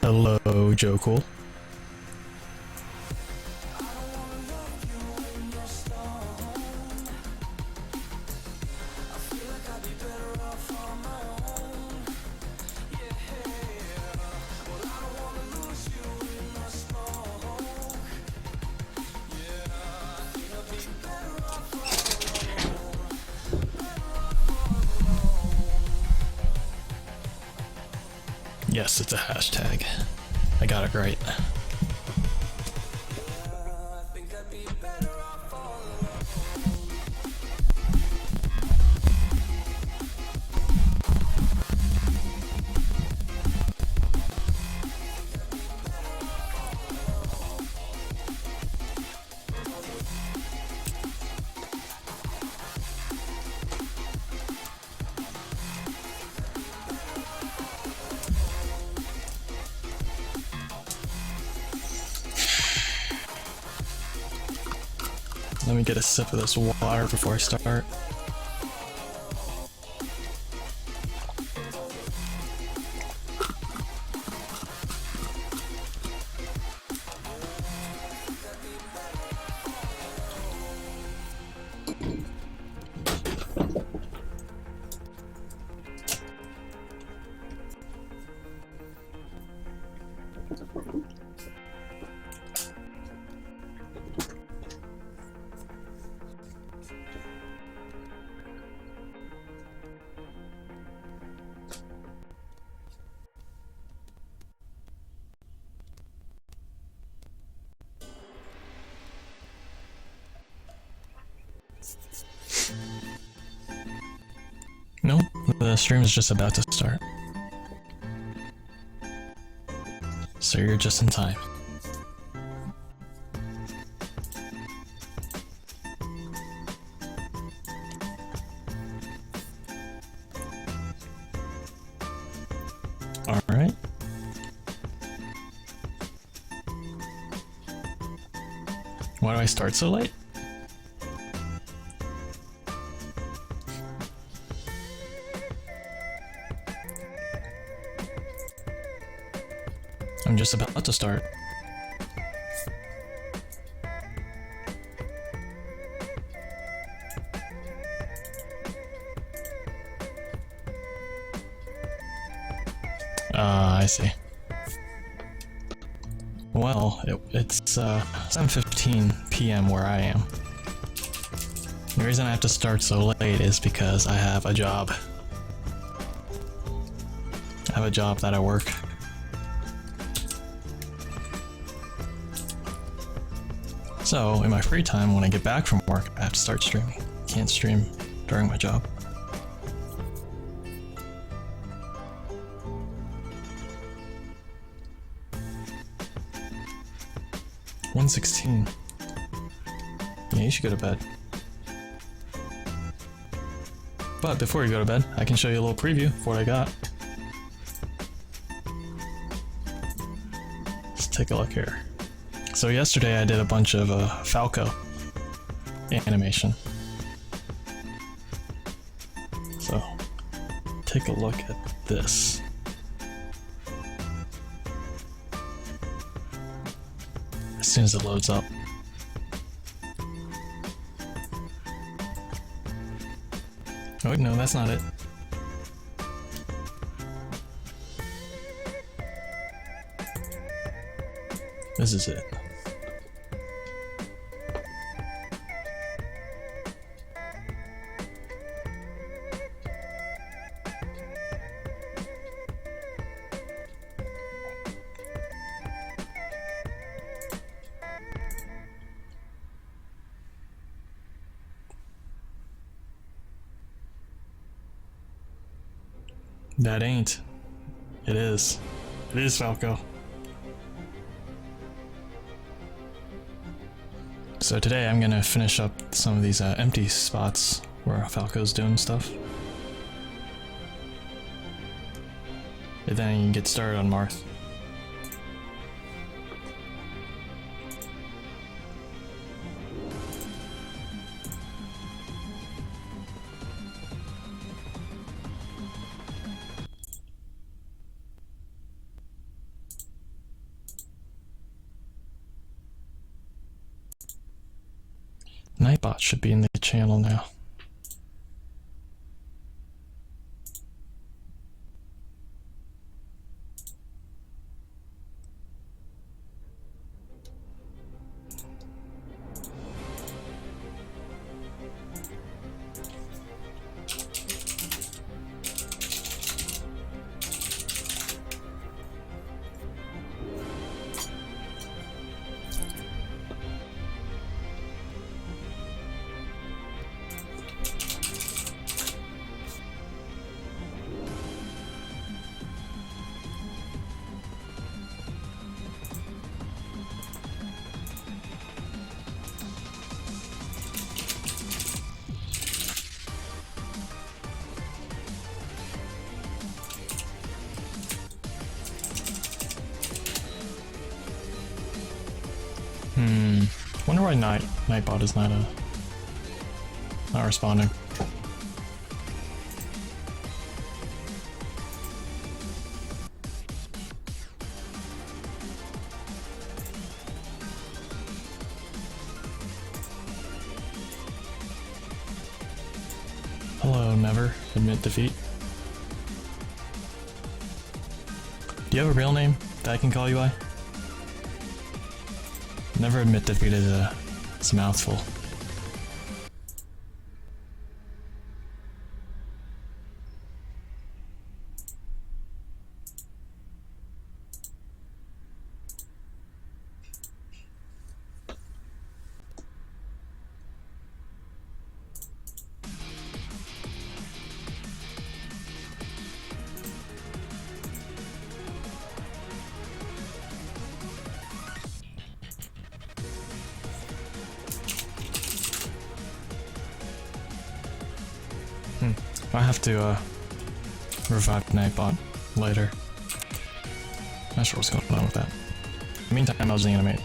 Hello, Joe Cool. Yes, it's a hashtag. I got it right. Let me get a sip of this water before I start. No, the stream is just about to start. So you're just in time. Alright. Why do I start so late? I'm just about to start. I see. Well, it's 7:15 p.m. where I am. The reason I have to start so late is because I have a job. I have a job that I work. So, in my free time, when I get back from work, I have to start streaming. Can't stream during my job. $1:16. Yeah, you should go to bed. But before you go to bed, I can show you a little preview of what I got. Let's take a look here. So yesterday I did a bunch of Falco animation. So take a look at this. As soon as it loads up. Oh no, that's not it. This is it. That ain't. It is. It is Falco. So today I'm gonna finish up some of these empty spots where Falco's doing stuff. And then you can get started on Marth. Nightbot should be in the channel now. Wonder why Nightbot is not responding. Hello, never admit defeat. Do you have a real name that I can call you by? Never admit defeat is it's a mouthful. I have to revive Nightbot later. Not sure what's going on with that. In the meantime, I'll just animate.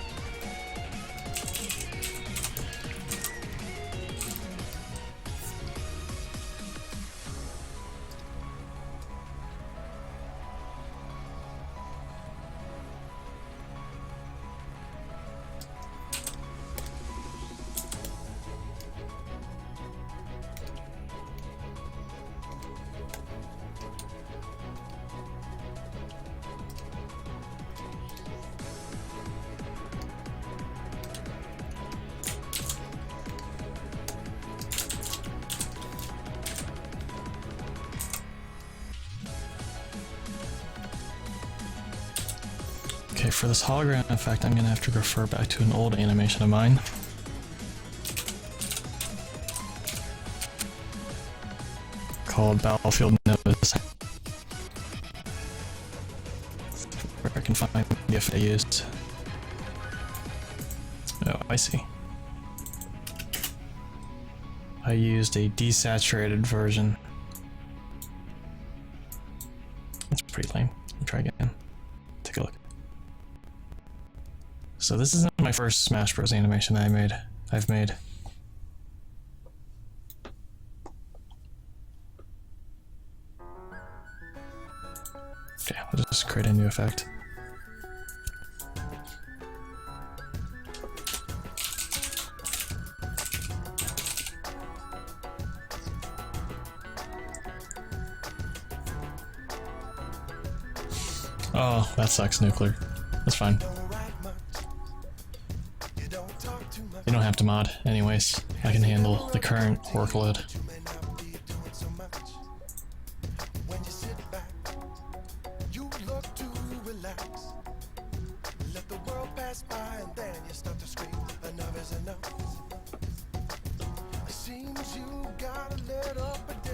Okay, for this hologram effect, I'm gonna have to refer back to an old animation of mine. Called Battlefield Notice. Where I can find the effect I used. Oh, I see. I used a desaturated version. That's pretty lame. Let me try again. Take a look. So this isn't my first Smash Bros. Animation that I've made. Okay, I'll just create a new effect. Oh, that sucks, Nuclear. That's fine. You don't have to mod, anyways. I can handle the current workload.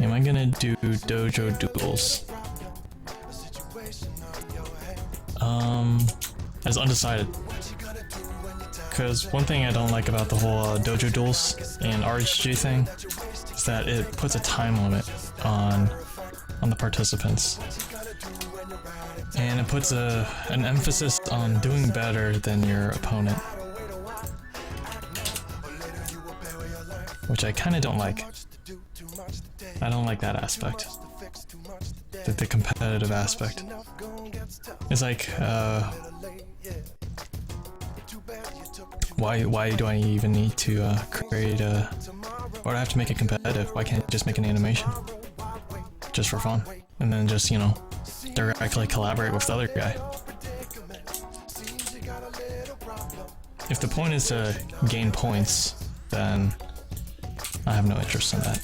Am I gonna do dojo duels? As undecided. Because one thing I don't like about the whole dojo duels and RHG thing is that it puts a time limit on the participants. And it puts an emphasis on doing better than your opponent. Which I kind of don't like. I don't like that aspect. The competitive aspect. It's like, Why do I even need to create a... Why do I have to make it competitive? Why can't I just make an animation? Just for fun. And then just, you know, directly collaborate with the other guy. If the point is to gain points, then I have no interest in that.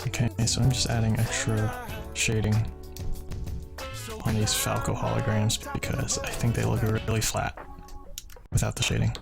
Okay, so I'm just adding extra shading on these Falco holograms because I think they look really flat without the shading.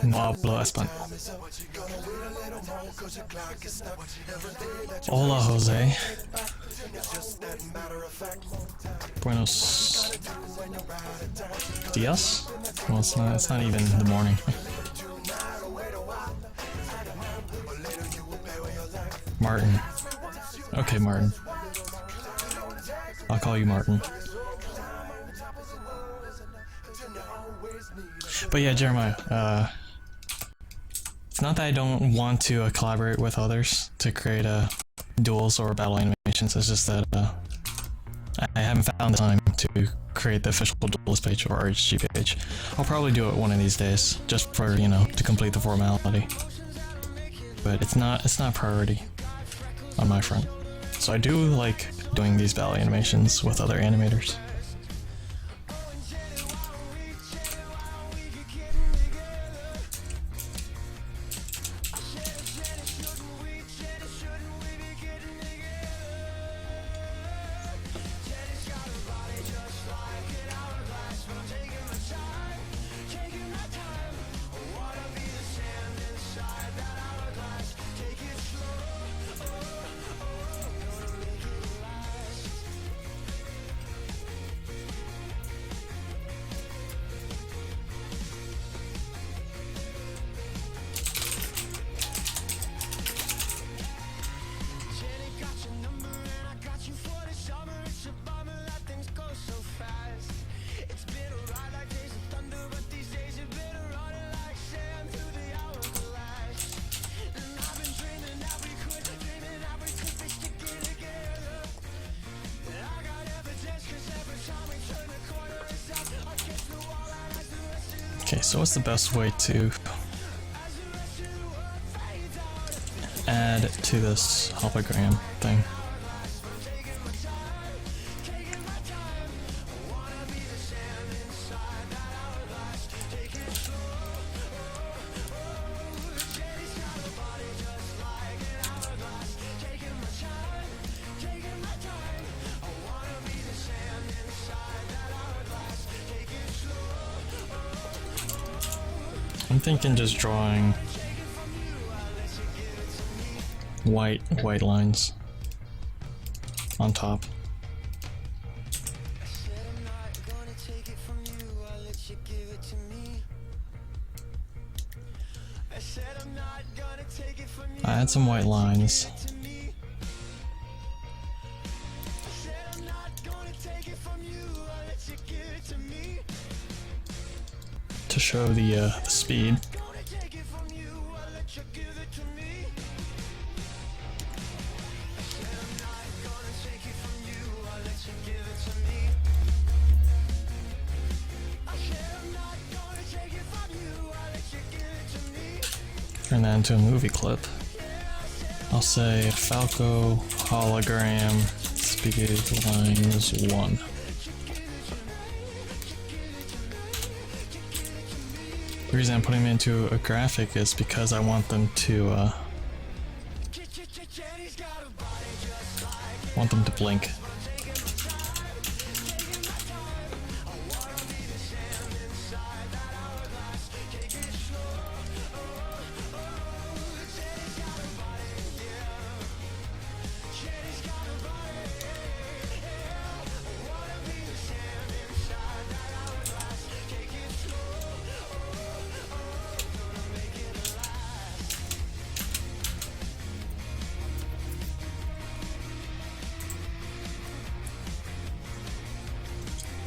No hablo español. Hola, Jose. Buenos dias? Well, it's not even the morning. Martin. Okay, Martin. I'll call you Martin. But yeah, Jeremiah, it's not that I don't want to collaborate with others to create duels or battle animations, it's just that I haven't found the time to create the official duelist page or RHG page. I'll probably do it one of these days, just for, you know, to complete the formality. But it's not priority on my front. So I do like doing these battle animations with other animators. Okay, so what's the best way to add to this hologram thing? I'm thinking just drawing white lines on top. I add some white lines. to show the speed. Turn that into a movie clip. I'll say Falco hologram speed lines 1. The reason I'm putting them into a graphic is because I want them to blink.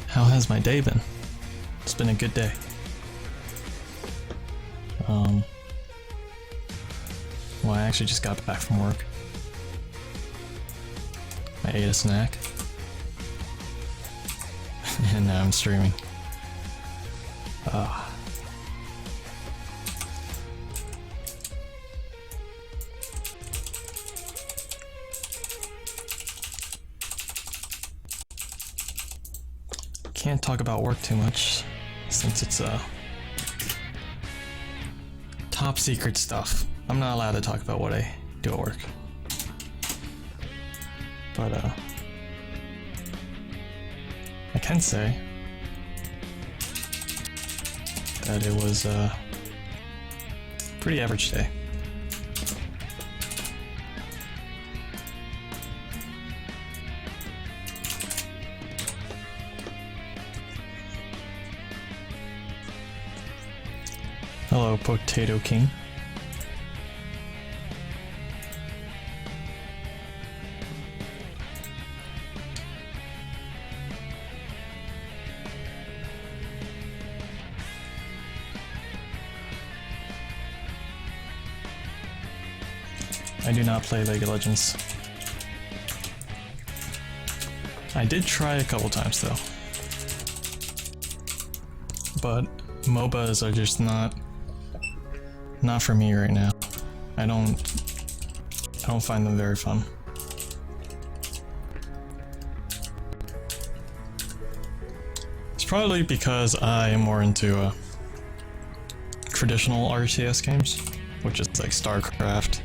How has my day been? It's been a good day. Well, I actually just got back from work. I ate a snack. And now I'm streaming. Can't talk about work too much since it's top secret stuff. I'm not allowed to talk about what I do at work. But I can say that it was a pretty average day. Hello, Potato King. I do not play League of Legends. I did try a couple times though, but MOBAs are just not for me right now. I don't find them very fun. It's probably because I am more into traditional RTS games, which is like StarCraft,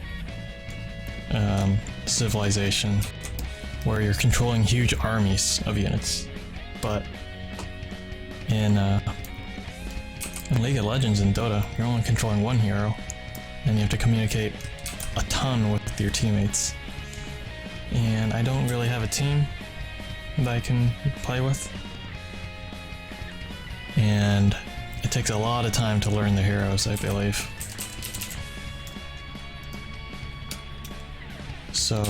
Civilization, where you're controlling huge armies of units. But in League of Legends and Dota, you're only controlling one hero, and you have to communicate a ton with your teammates. And I don't really have a team that I can play with. And it takes a lot of time to learn the heroes, I believe. So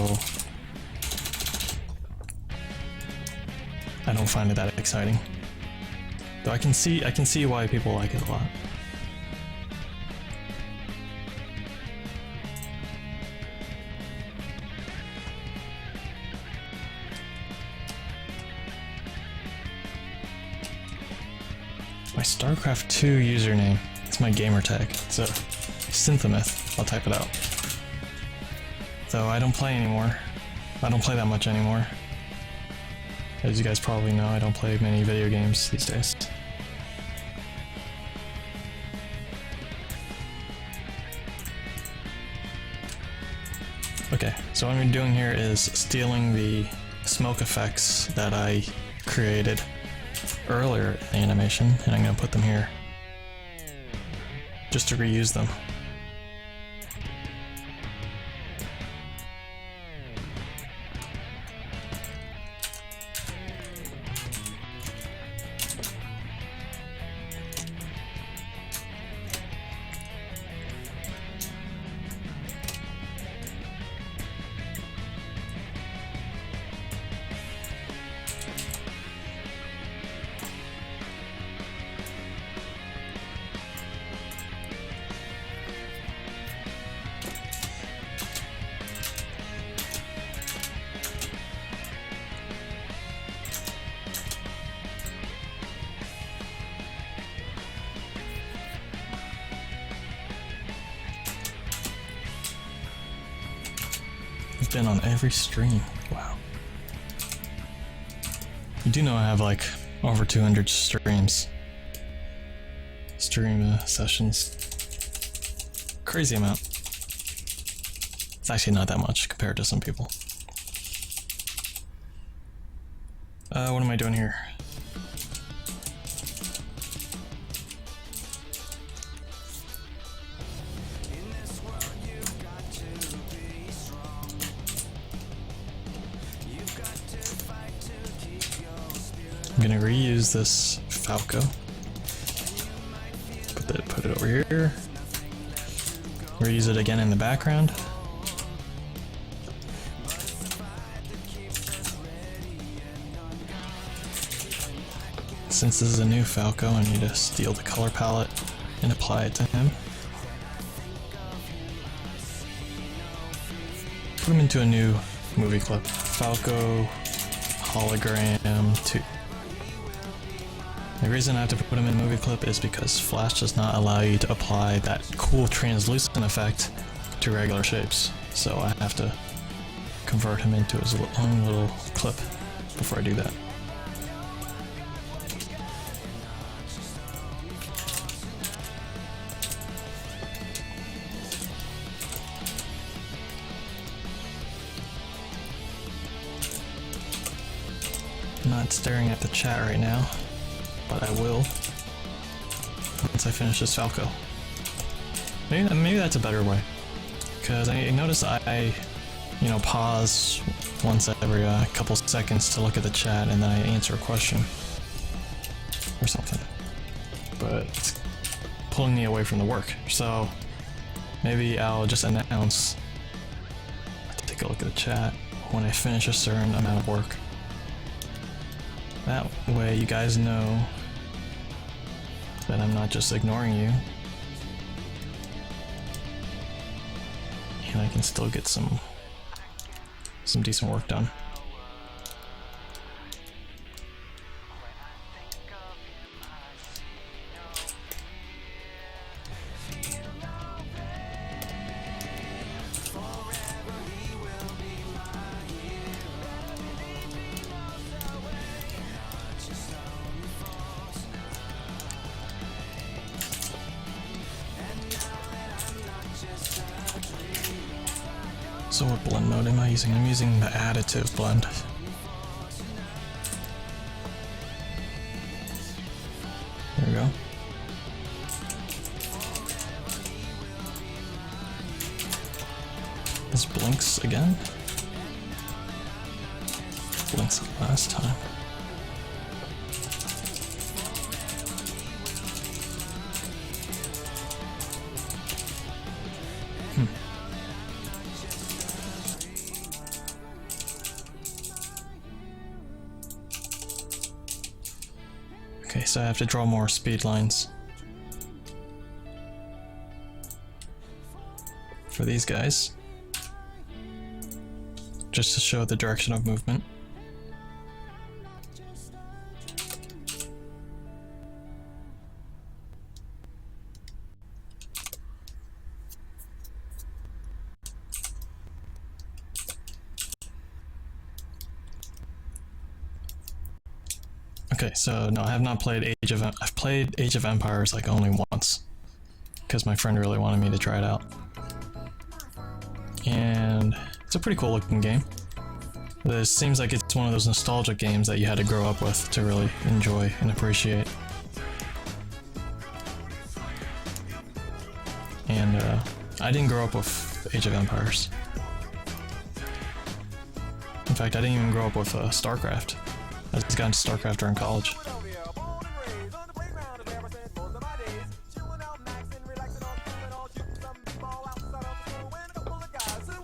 I don't find it that exciting. Though I can see why people like it a lot. My StarCraft 2 username. It's my gamer tag. It's a Synthameth. I'll type it out. Though I don't play anymore. I don't play that much anymore. As you guys probably know, I don't play many video games these days. Okay, so what I'm doing here is stealing the smoke effects that I created earlier in the animation, and I'm going to put them here just to reuse them. been on every stream. Wow. You do know I have like over 200 streams. Stream sessions. Crazy amount. It's actually not that much compared to some people. What am I doing here? I'm gonna reuse this Falco. Put it over here. Reuse it again in the background. Since this is a new Falco, I need to steal the color palette and apply it to him. Put him into a new movie clip. Falco hologram 2. The reason I have to put him in a movie clip is because Flash does not allow you to apply that cool translucent effect to regular shapes. So I have to convert him into his own little clip before I do that. I'm not staring at the chat right now, but I will once I finish this Falco. Maybe that's a better way, because I notice I pause once every couple seconds to look at the chat and then I answer a question or something, but it's pulling me away from the work. So maybe I'll just announce, take a look at the chat when I finish a certain amount of work. That way you guys know that I'm not just ignoring you, and I can still get some decent work done. So what blend mode am I using? I'm using the additive blend. There we go. This blinks again. Blinks like last time. Okay, so I have to draw more speed lines for these guys, just to show the direction of movement. Okay, so no, I have not played I've played Age of Empires like only once, because my friend really wanted me to try it out. And it's a pretty cool looking game. This seems like it's one of those nostalgic games that you had to grow up with to really enjoy and appreciate. And I didn't grow up with Age of Empires. In fact, I didn't even grow up with StarCraft. I just got into StarCraft during college.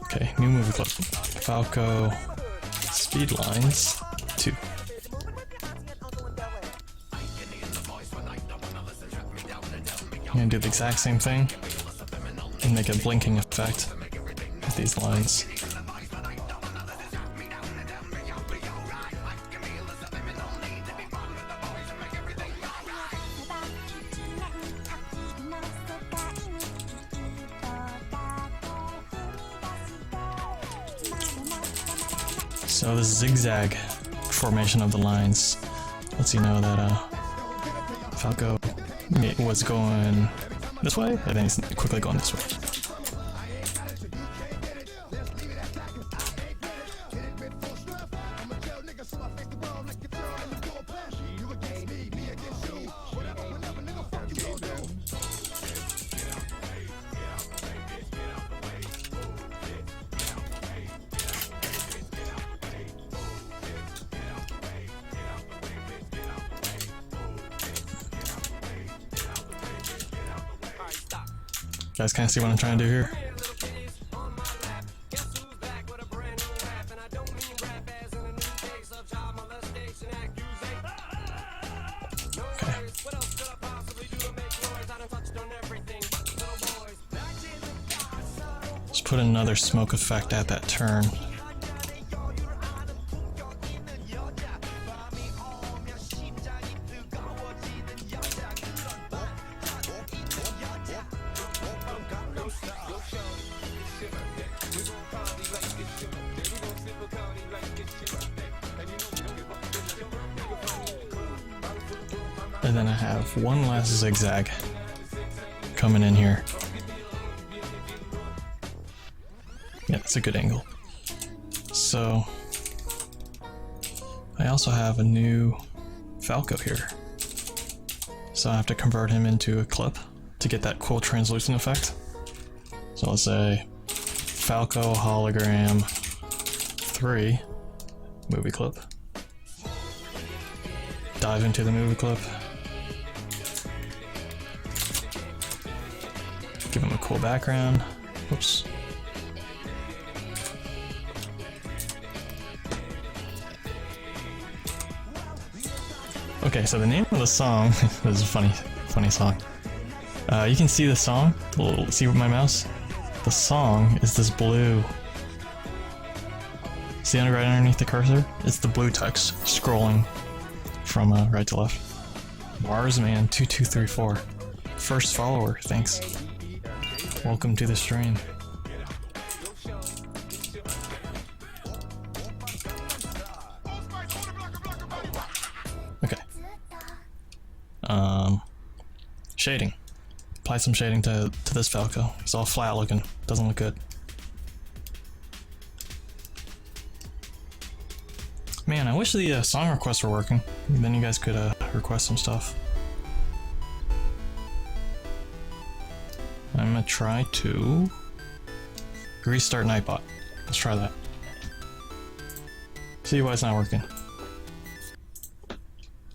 Okay, new movie clip. Falco speed lines 2. I'm gonna do the exact same thing and make a blinking effect with these lines. So this zigzag formation of the lines lets you know that Falco was going this way, and then he's quickly going this way. You guys kind of see what I'm trying to do here? Okay. Let's put another smoke effect at that turn. And then I have one last zigzag coming in here. Yeah, that's a good angle. So I also have a new Falco here. So I have to convert him into a clip to get that cool translucent effect. So let's say Falco hologram 3 movie clip. Dive into the movie clip. Give him a cool background. Whoops. Okay, so the name of the song this is a funny song. You can see the song. See with my mouse. The song is this blue. See right underneath the cursor? It's the blue text scrolling from right to left. Marsman2234. First follower, thanks. Welcome to the stream. Okay. Shading. Apply some shading to this Falco. It's all flat looking. Doesn't look good. Man, I wish the song requests were working. Then you guys could request some stuff. I'm gonna try to restart Nightbot. Let's try that. See why it's not working.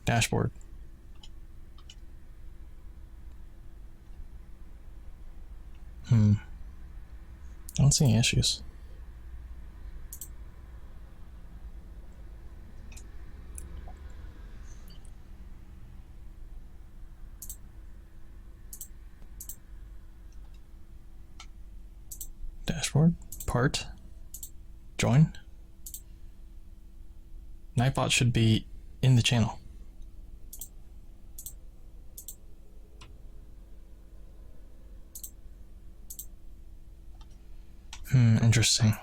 Dashboard. I don't see any issues. Dashboard, part, join. Nightbot should be in the channel. Interesting.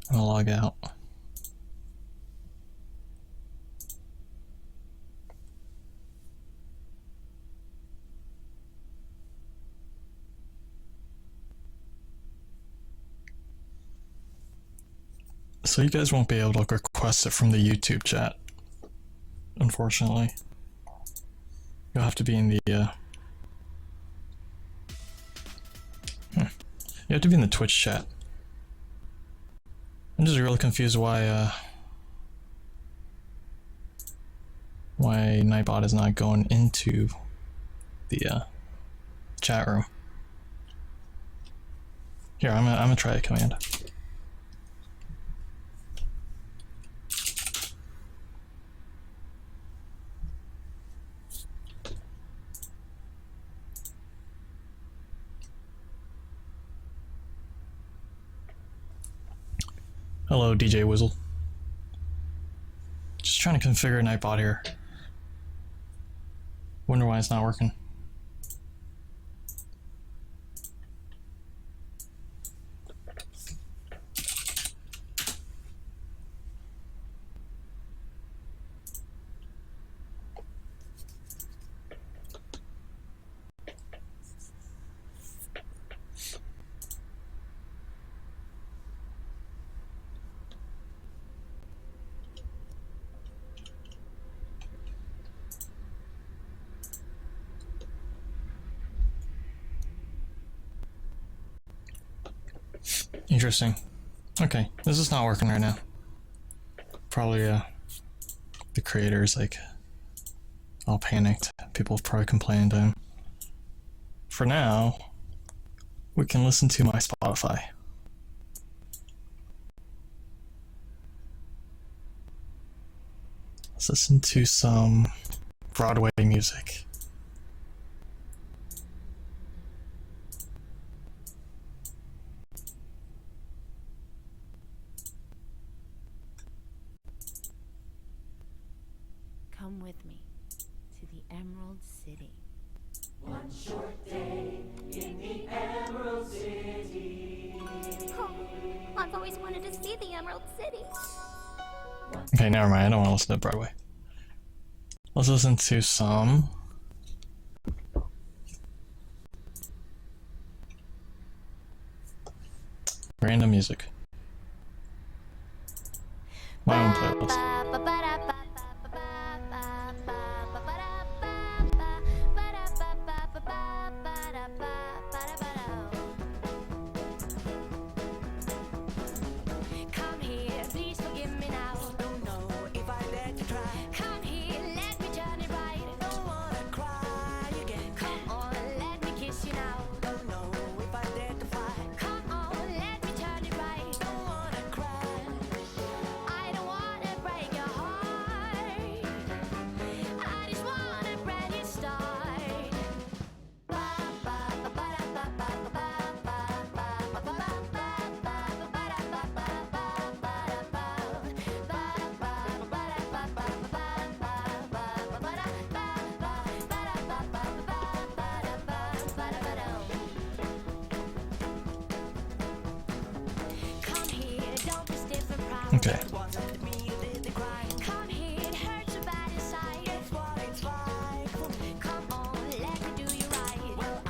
I'm gonna log out. So you guys won't be able to request it from the YouTube chat, unfortunately. You'll have to be in the You have to be in the Twitch chat. I'm just really confused why Nightbot is not going into the chat room. Here, I'm gonna try a command. Hello, DJ Wizzle. Just trying to configure Nightbot here. Wonder why it's not working. Interesting. Okay, this is not working right now. Probably, the creator's like all panicked. People have probably complained to him. For now, we can listen to my Spotify. Let's listen to some Broadway music. Come with me to the Emerald City. One short day in the Emerald City. Oh, I've always wanted to see the Emerald City. Okay, never mind. I don't want to listen to Broadway. Let's listen to some random music. My own playlist. Come here, please forgive me now. Don't know if I dare to try. Come here, let me turn it right. Don't wanna cry again. Come on, let me kiss you now. Don't know if I dare to fight. Come on, let me turn it right. Don't wanna cry. I don't wanna break your heart. I just want a brand new start. Come here, don't be stiff and proud. Okay. Wanted me, did they cry? Come here, it hurts so bad inside. That's what it's like for me. Come on, let me do you right. Well, I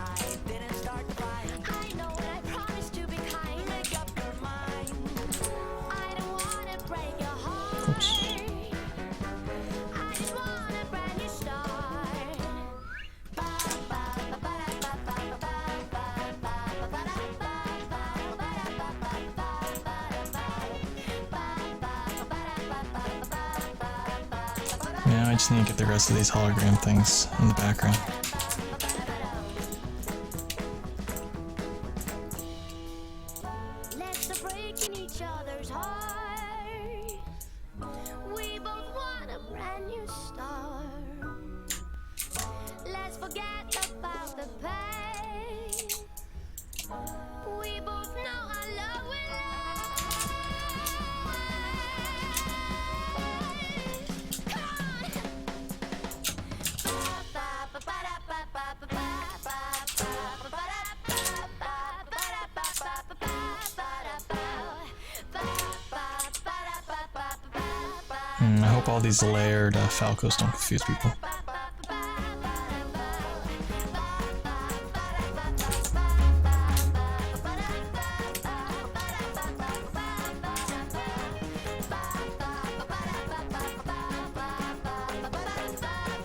didn't start the fight. I know and I promise to be kind. Make up your mind. I don't wanna break your heart. Oops. I just want a brand new start. Yeah, I just need to get the rest of these hologram things in the background. Let's stop breaking each other's heart. We both want a brand new start. Let's forget about the pain. We both know our love will last. I hope all these layered Falcos don't confuse people.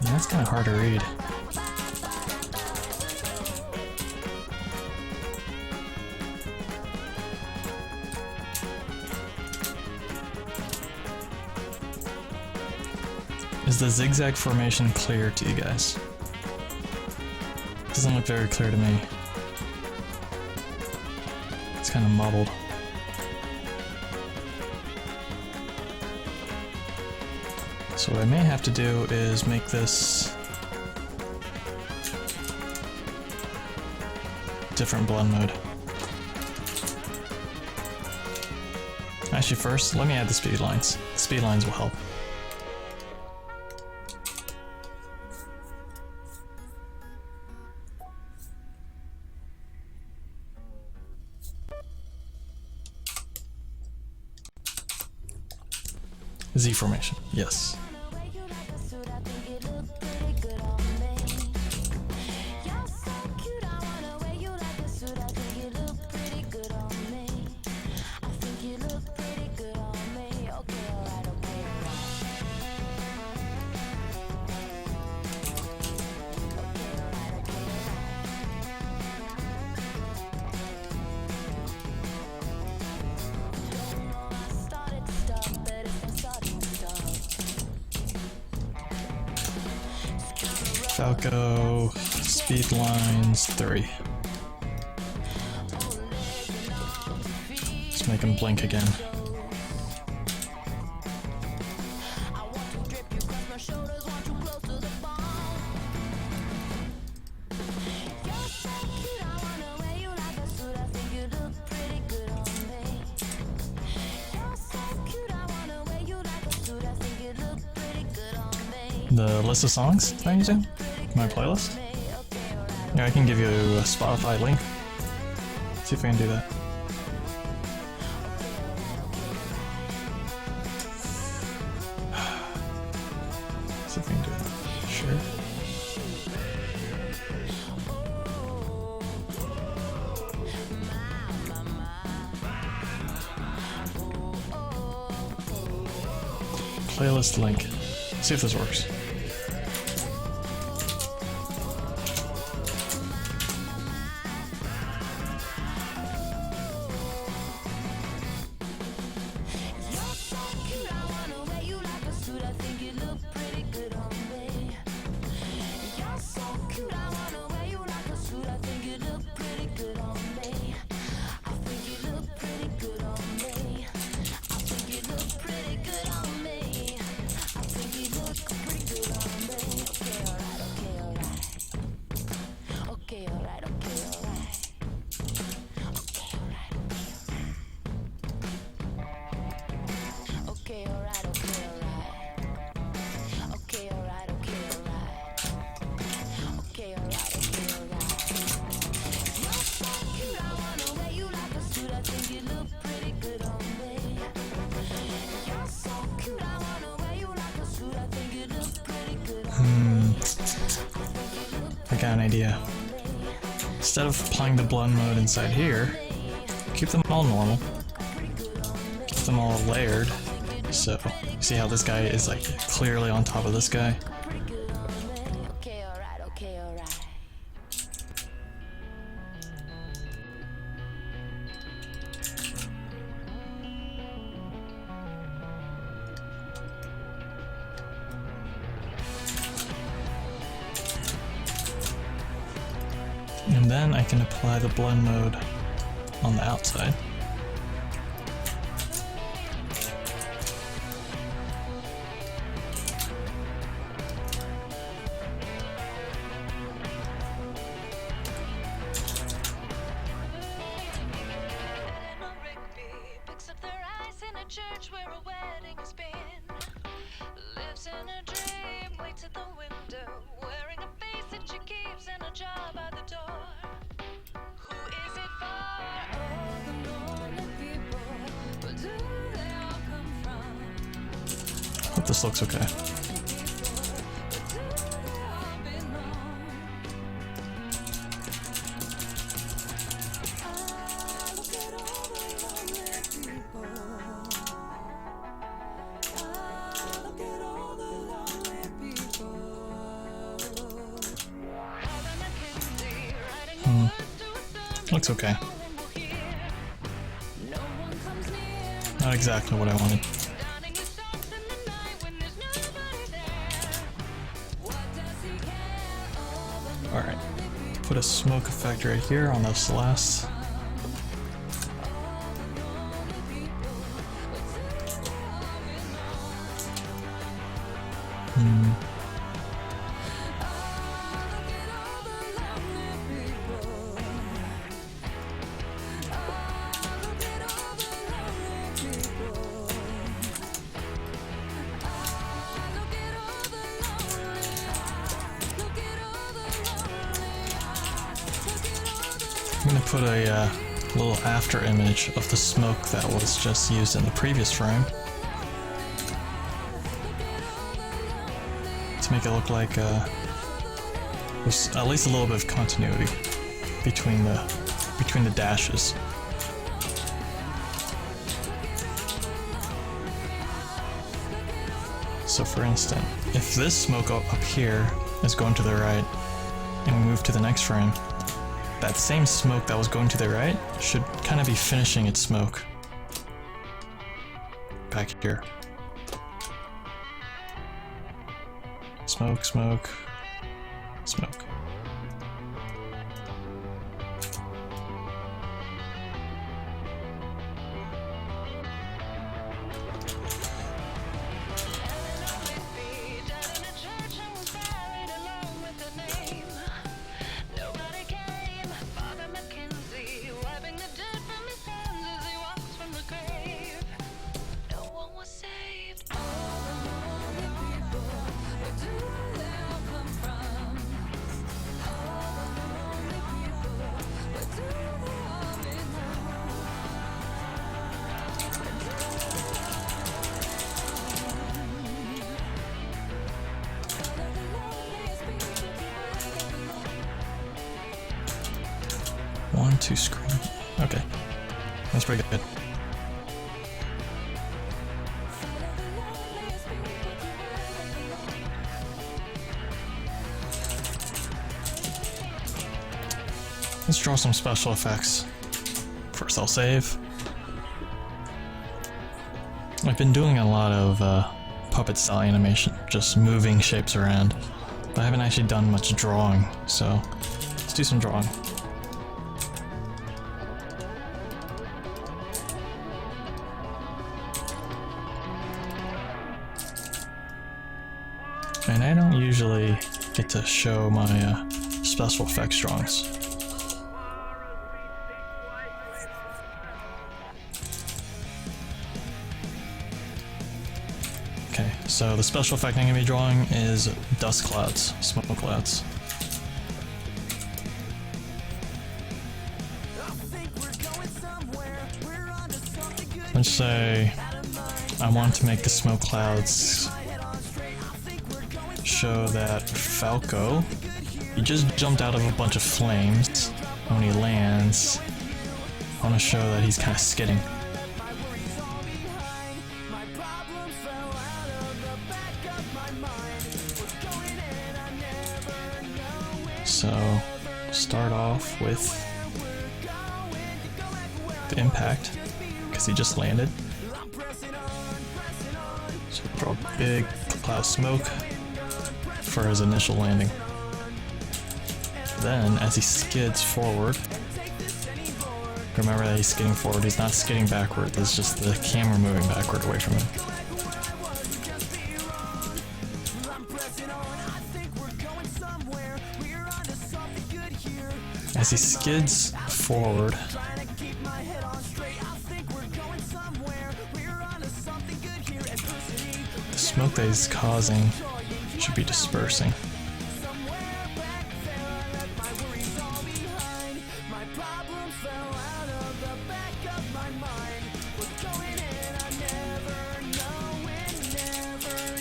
Yeah, that's kind of hard to read. Is the zigzag formation clear to you guys? Doesn't look very clear to me. It's kind of muddled. So what I may have to do is make this different blend mode. Actually, first, let me add the speed lines. The speed lines will help. Z formation, yes. Falco, speed lines 3. Let's make him blink again. The list of songs I'm using? My playlist? Yeah, I can give you a Spotify link. See if I can do that. See if I can do that. Sure. Playlist link. See if this works. I got an idea. Instead of applying the blend mode inside here, keep them all normal. Keep them all layered. So, see how this guy is like clearly on top of this guy? And then I can apply the blend mode on the outside. Hope this looks okay. Looks okay. Not exactly what I wanted. Alright, put a smoke effect right here on those last. I'm gonna put a little after image of the smoke that was just used in the previous frame to make it look like there's at least a little bit of continuity between the dashes. So for instance, if this smoke up here is going to the right and we move to the next frame, that same smoke that was going to the right should kind of be finishing its smoke back here. Smoke, smoke. smoke. One, two screen. Okay. That's pretty good. Let's draw some special effects. First I'll save. I've been doing a lot of puppet style animation, just moving shapes around. But I haven't actually done much drawing, so let's do some drawing. And I don't usually get to show my special effects drawings. Okay, so the special effect I'm going to be drawing is dust clouds, smoke clouds. Let's say I want to make the smoke clouds show that Falco, he just jumped out of a bunch of flames. When he lands, I want to show that he's kind of skidding. So, start off with the impact, because he just landed. So draw a big cloud of smoke for his initial landing. Then, as he skids forward, remember that he's skidding forward, he's not skidding backward, it's just the camera moving backward away from him. As he skids forward, the smoke that he's causing should be dispersing.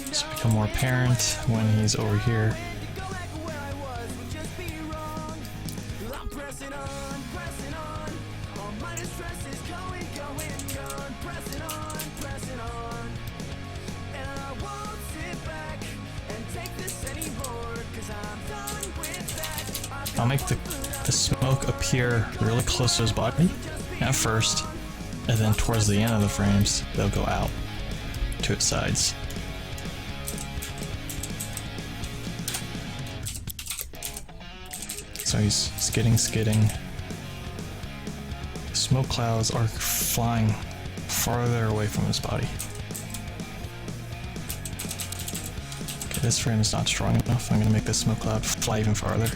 This will become more apparent when he's over here. I'll make the smoke appear really close to his body at first, and then towards the end of the frames, they'll go out to its sides. So he's skidding. The smoke clouds are flying farther away from his body. Okay, this frame is not strong enough. I'm gonna make this smoke cloud fly even farther.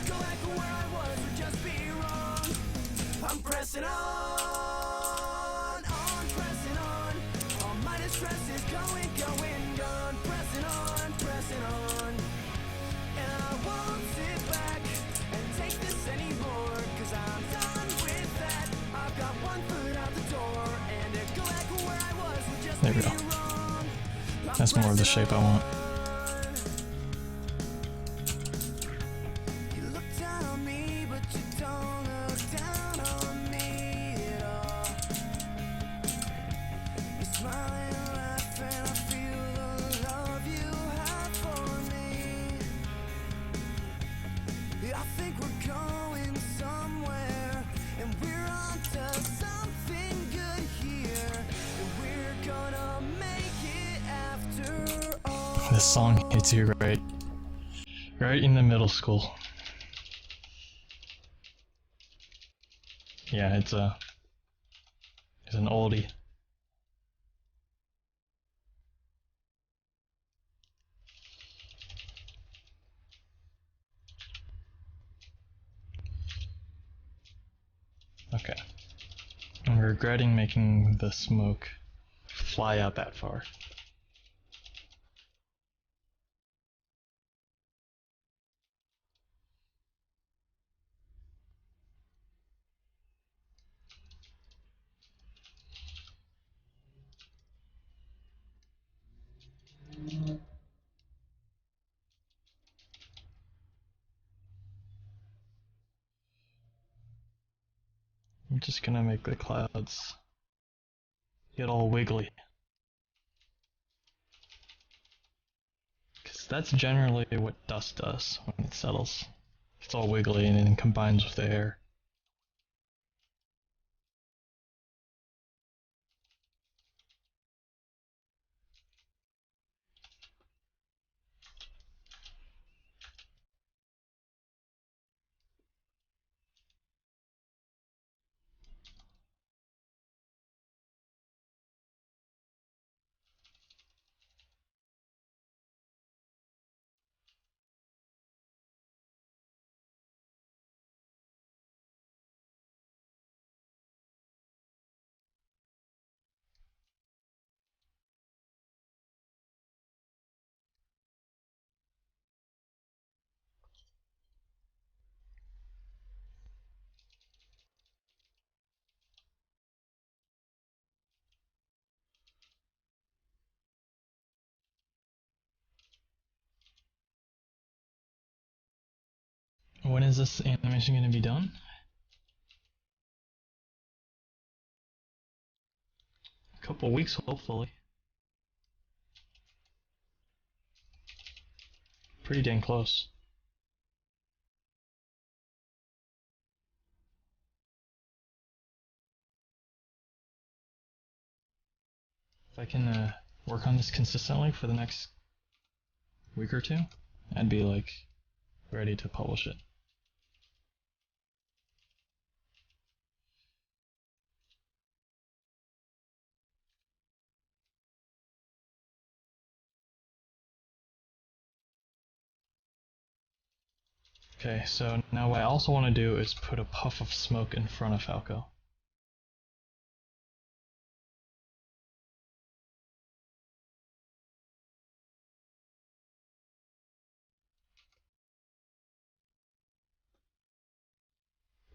There we go. That's more of the shape I want. This song hits you right in the middle school. Yeah, it's an oldie. Okay. I'm regretting making the smoke fly out that far. I'm just gonna make the clouds get all wiggly. Because that's generally what dust does when it settles. It's all wiggly and then combines with the air. When is this animation going to be done? A couple weeks, hopefully. Pretty dang close. If I can work on this consistently for the next week or two, I'd be like ready to publish it. Okay, so now what I also want to do is put a puff of smoke in front of Falco.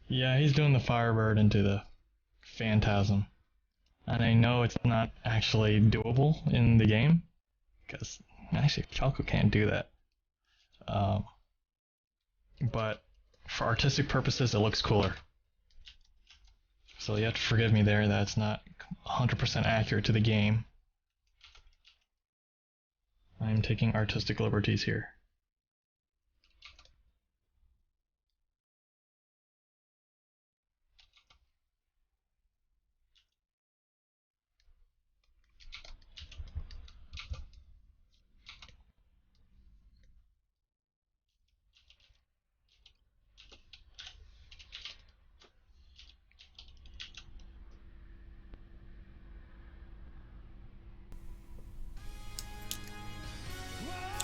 Yeah, he's doing the Firebird into the Phantasm. And I know it's not actually doable in the game, because actually Falco can't do that. But for artistic purposes, it looks cooler. So you have to forgive me there, that's not 100% accurate to the game. I'm taking artistic liberties here.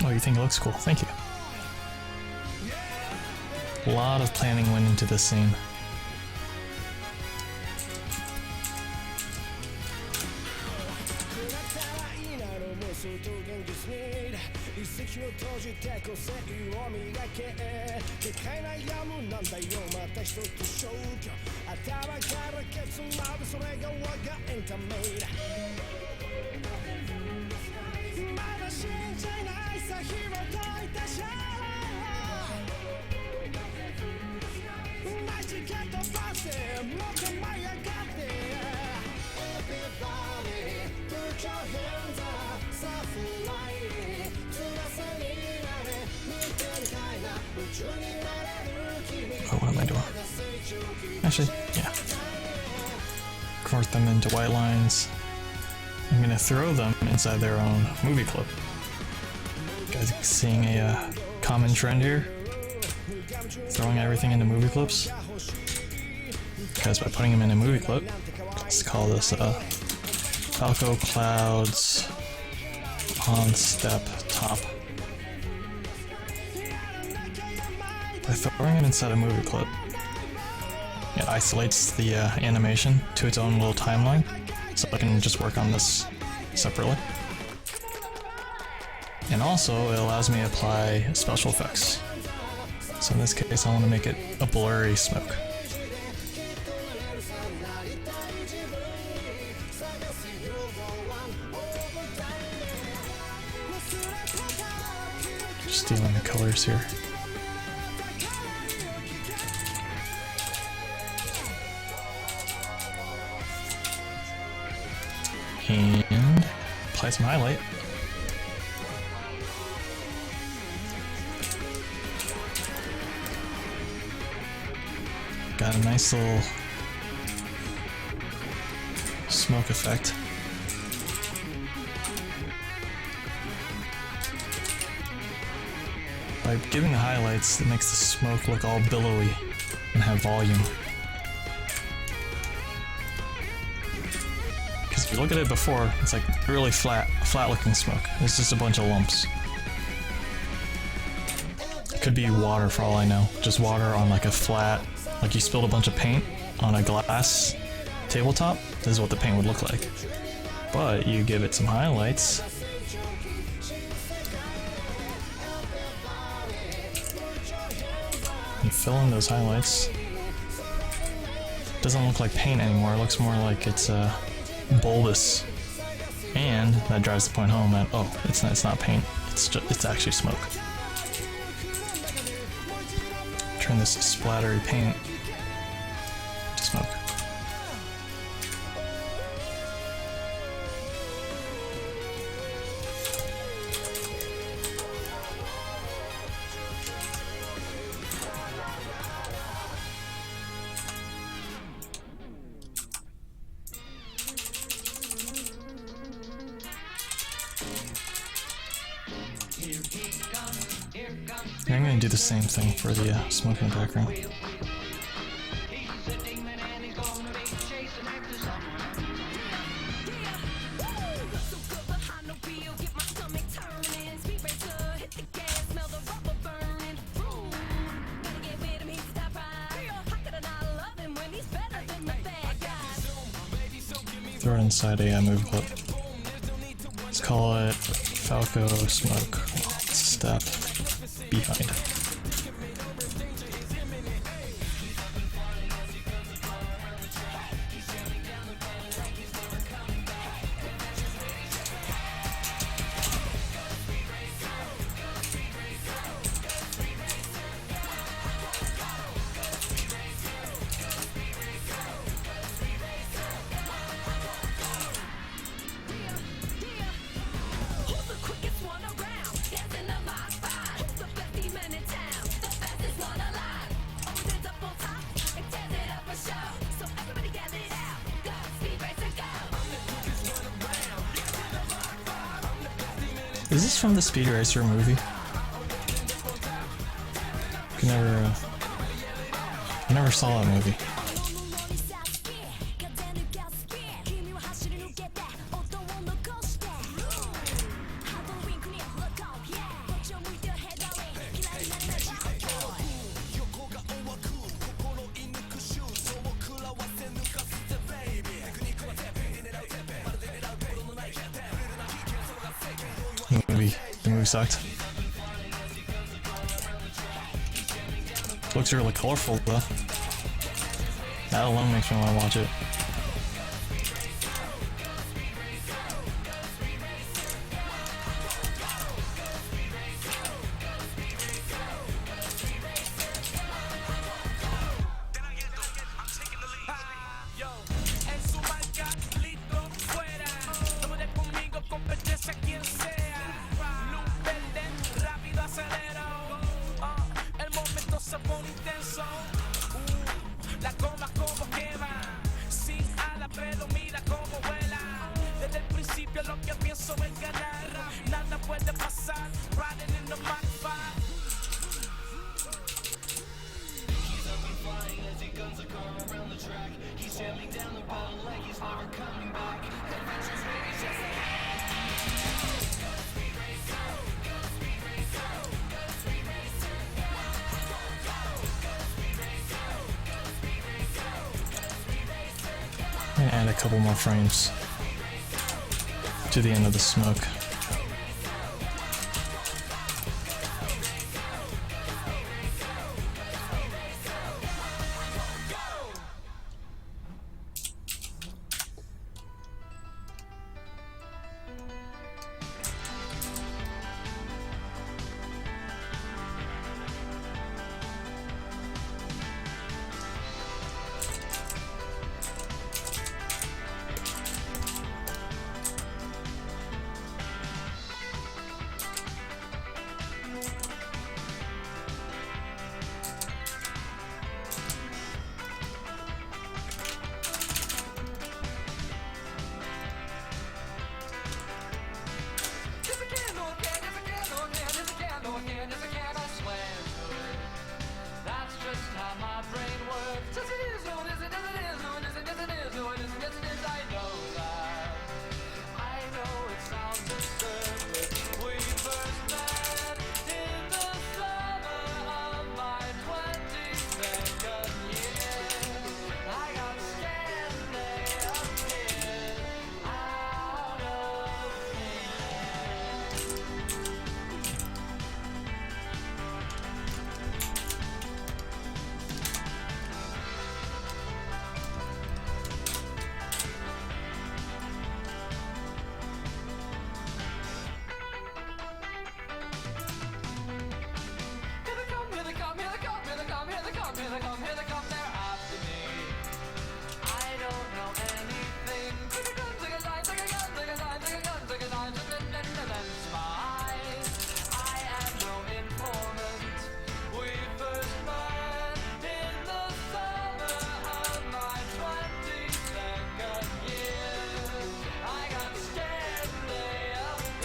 Oh, you think it looks cool? Thank you. A lot of planning went into this scene. Oh, what am I doing? Actually, yeah. Convert them into white lines. I'm gonna throw them inside their own movie clip. You guys seeing a common trend here? Throwing everything into movie clips? because by putting them in a movie clip, let's call this Falco Clouds on Step Top. By throwing it inside a movie clip, it isolates the animation to its own little timeline, so I can just work on this separately. And also, it allows me to apply special effects. So in this case, I want to make it a blurry smoke. Just dealing the colors here. And apply some highlight. Got a nice little smoke effect. By giving the highlights, it makes the smoke look all billowy and have volume. Because if you look at it before, it's like really flat looking smoke. It's just a bunch of lumps. It could be water for all I know. Just water on like a flat, like you spilled a bunch of paint on a glass tabletop. This is what the paint would look like. But you give it some highlights. You fill in those highlights. It doesn't look like paint anymore. It looks more like it's bulbous. And that drives the point home that, oh, it's not paint. It's actually smoke. Turn this splattery paint to smoke. I'm going to do the same thing for the smoke in the background. Throw it inside a movie clip. Let's call it Falco Smoke Step Behind. Is this from the Speed Racer movie? I never saw that movie. The movie sucked. Looks really colorful though. That alone makes me want to watch it. As he guns a car around the track. And add a couple more frames to the end of the smoke.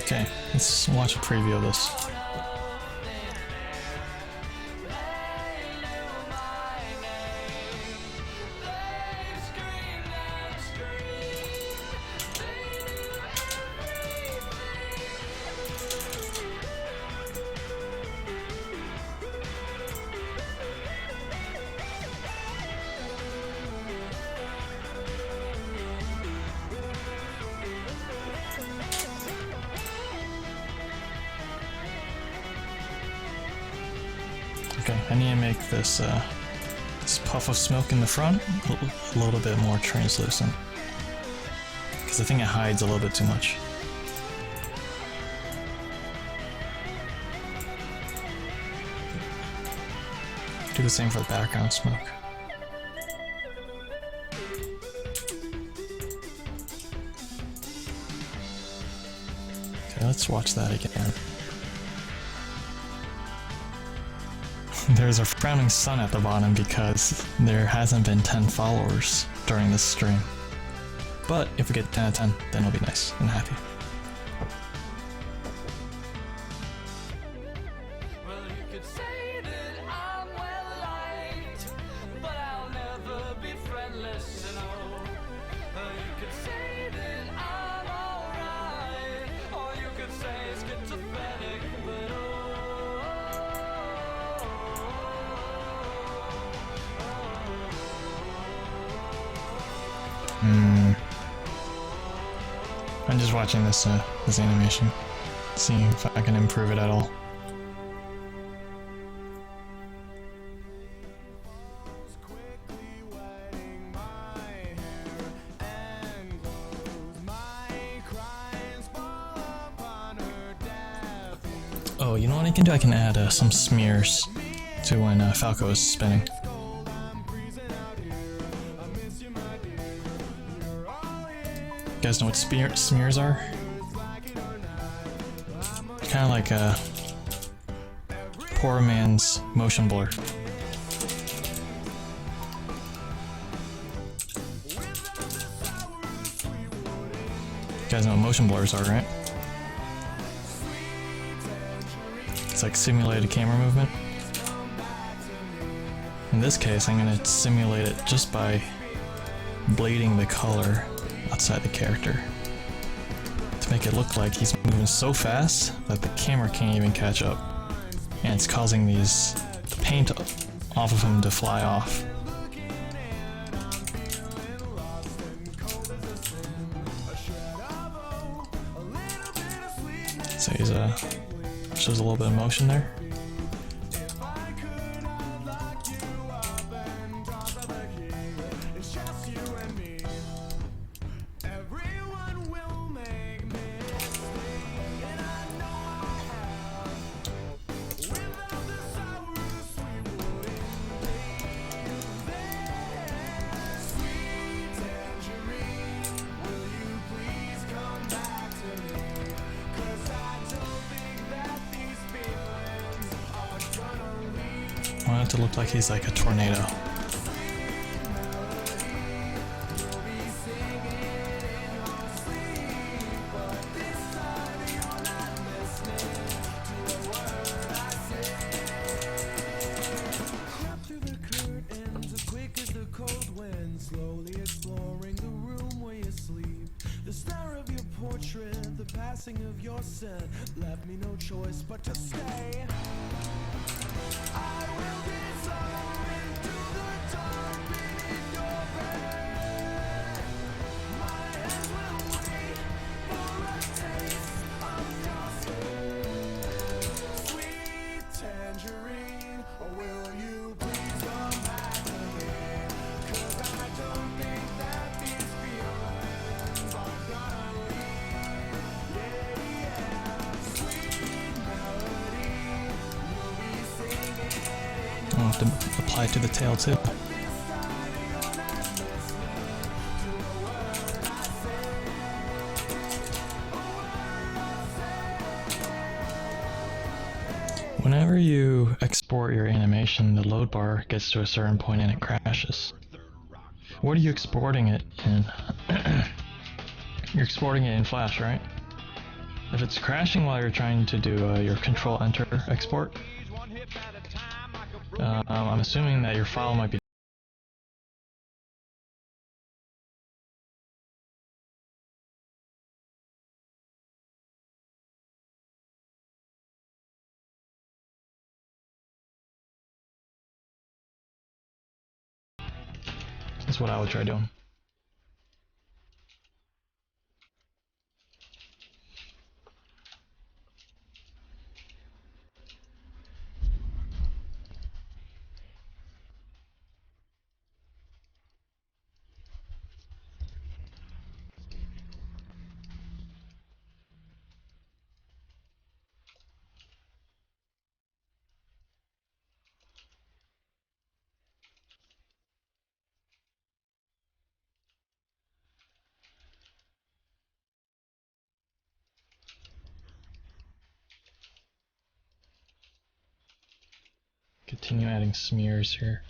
Okay, let's watch a preview of this. Okay, I need to make this, this puff of smoke in the front a little bit more translucent. Because I think it hides a little bit too much. Do the same for the background smoke. Okay, let's watch that again. There's a frowning sun at the bottom because there hasn't been 10 followers during this stream. But if we get 10 out of 10, then it'll be nice and happy. Well, you could say that I'm well liked, but I'll never be friendless, no. You could say that I'm alright, or you could say schizophrenic, but I'm just watching this this animation, seeing if I can improve it at all. Oh, you know what I can do? I can add some smears to when Falco is spinning. You guys know what smears are? Kind of like a poor man's motion blur. You guys know what motion blurs are, right? It's like simulated camera movement. In this case, I'm going to simulate it just by bleeding the color outside the character to make it look like he's moving so fast that the camera can't even catch up, and it's causing the paint off of him to fly off. So he's shows a little bit of motion there. I want it to look like he's like a tornado. Slowly exploring the room where you sleep. The stare of your portrait, the passing of your sin left me no choice but to stay. I will dissolve into the dark beneath your bed. My hands will wait for a taste of your skin. Sweet tangerine, or will you please come back to me? 'Cause I don't think that these feelings are gonna leave. Yeah, yeah. Sweet melody, you'll be singing. I'll have to apply it to the tail too. Whenever you export your animation, the load bar gets to a certain point and it crashes. What are you exporting it in? You're exporting it in Flash, right? If it's crashing while you're trying to do your Control-Enter export, I'm assuming that your file might be. That's what I would try doing. Continue adding smears here.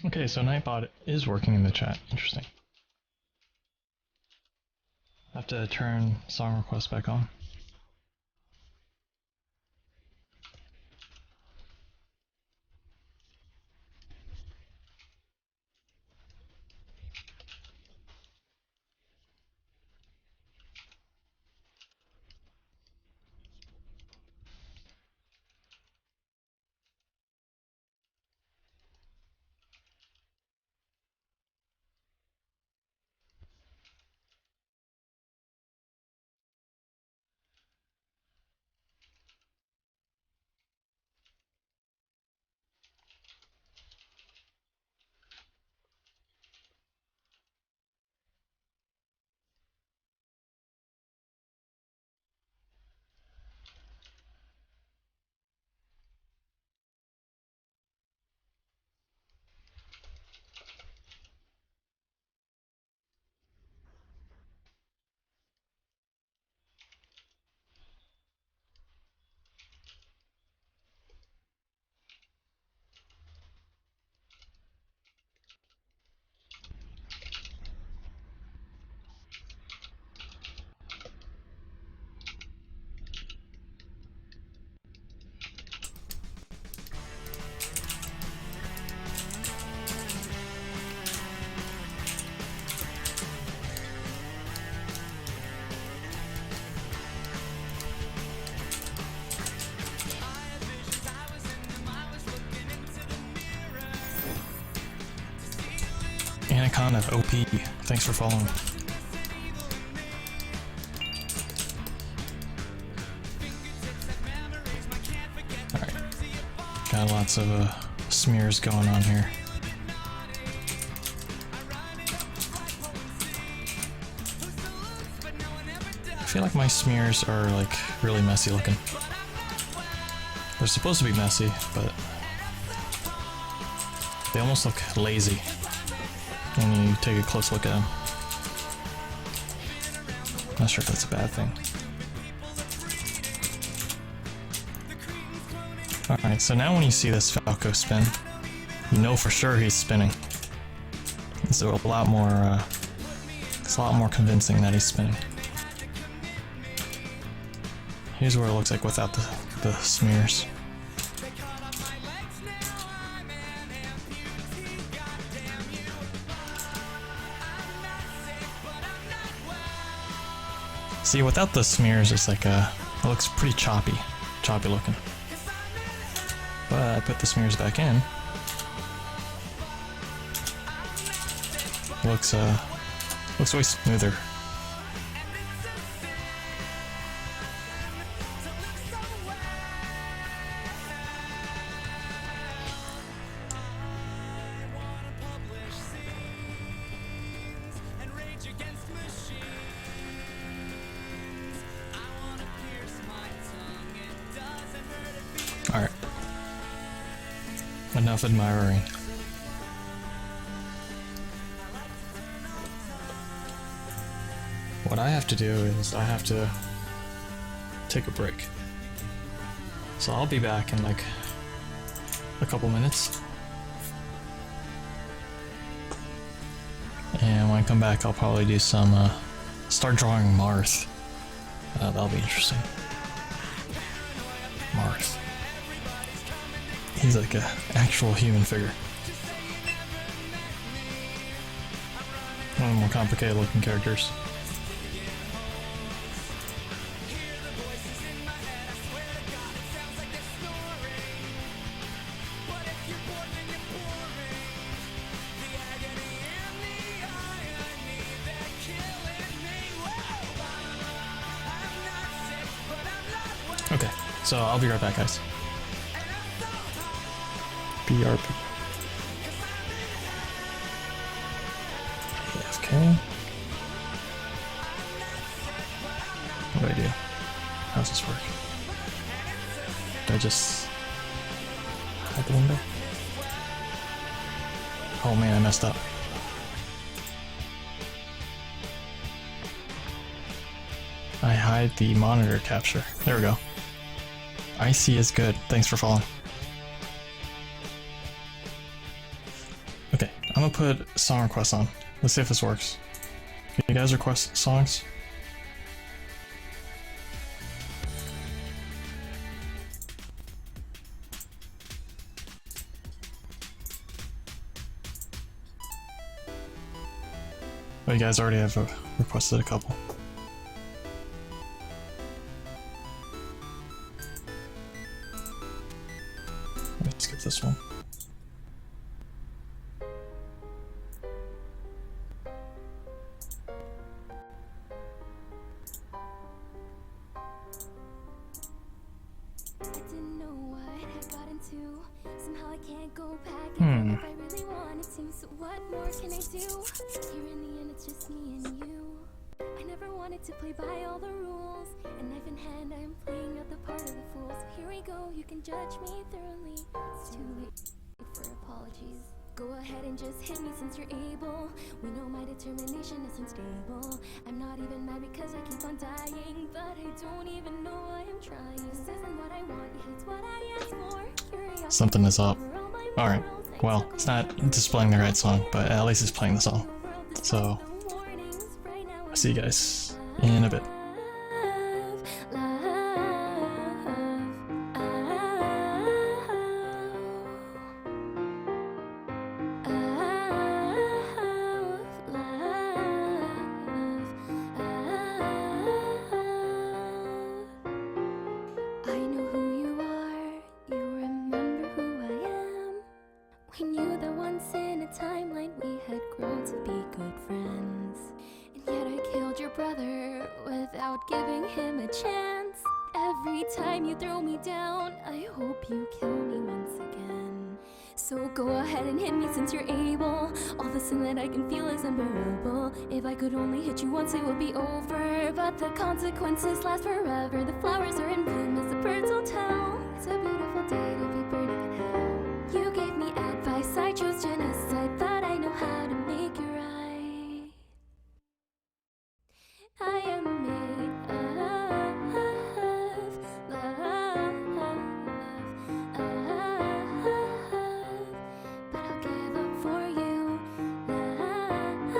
Okay, so Nightbot is working in the chat. Interesting. I have to turn song request back on. Anaconda OP. Thanks for following. Alright. Got lots of smears going on here. I feel like my smears are like really messy looking. They're supposed to be messy, but they almost look lazy when you take a close look at them. Not sure if that's a bad thing. Alright, so now when you see this Falco spin, you know for sure he's spinning. It's a lot more convincing that he's spinning. Here's what it looks like without the smears. See, without the smears, it's like it looks pretty choppy looking. But I put the smears back in. Looks way smoother. Alright. Enough admiring. What I have to do is I have to take a break. So I'll be back in like a couple minutes. And when I come back, I'll probably do some, start drawing Marth. That'll be interesting. Marth. He's like an actual human figure. One of the more complicated looking characters. Okay, so I'll be right back, guys. BRP. AFK. What do I do? How does this work? Do I just hide the window? Oh man, I messed up. I hide the monitor capture. There we go. Icy is good. Thanks for following. Okay, I'm gonna put song requests on. Let's see if this works. Can you guys request songs? Oh, you guys already have requested a couple. Let's skip this one. To play by all the rules, and knife in hand, I'm playing out the part of the fool. So here we go, you can judge me thoroughly. It's too late for apologies. Go ahead and just hit me since you're able. We know my determination isn't stable. I'm not even mad because I keep on dying, but I don't even know why I'm trying. This isn't what I want, it's what I asked for. Curiosity. Something is up. Alright, well, it's not displaying the right song, but at least it's playing the song. So, I'll see you guys in a bit. We knew that once in a timeline we had grown to not giving him a chance. Every time you throw me down, I hope you kill me once again. So go ahead and hit me since you're able. All the sin that I can feel is unbearable. If I could only hit you once, it would be over. But the consequences last forever. The flowers are in bloom as the birds will tell. It's a beautiful day to be burning in hell. You gave me advice, I chose genocide. Thought I know how to make it right. I am made of love, but I'll give up for you. Love,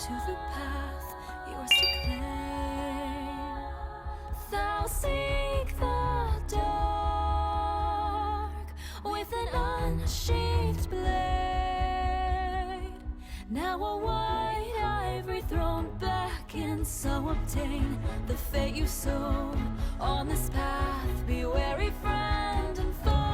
to the path yours to claim. Thou seek the dark with an unsheathed blade. Now a white ivory thrown back, and so obtain the fate you sow on this path. Be wary, friend and foe.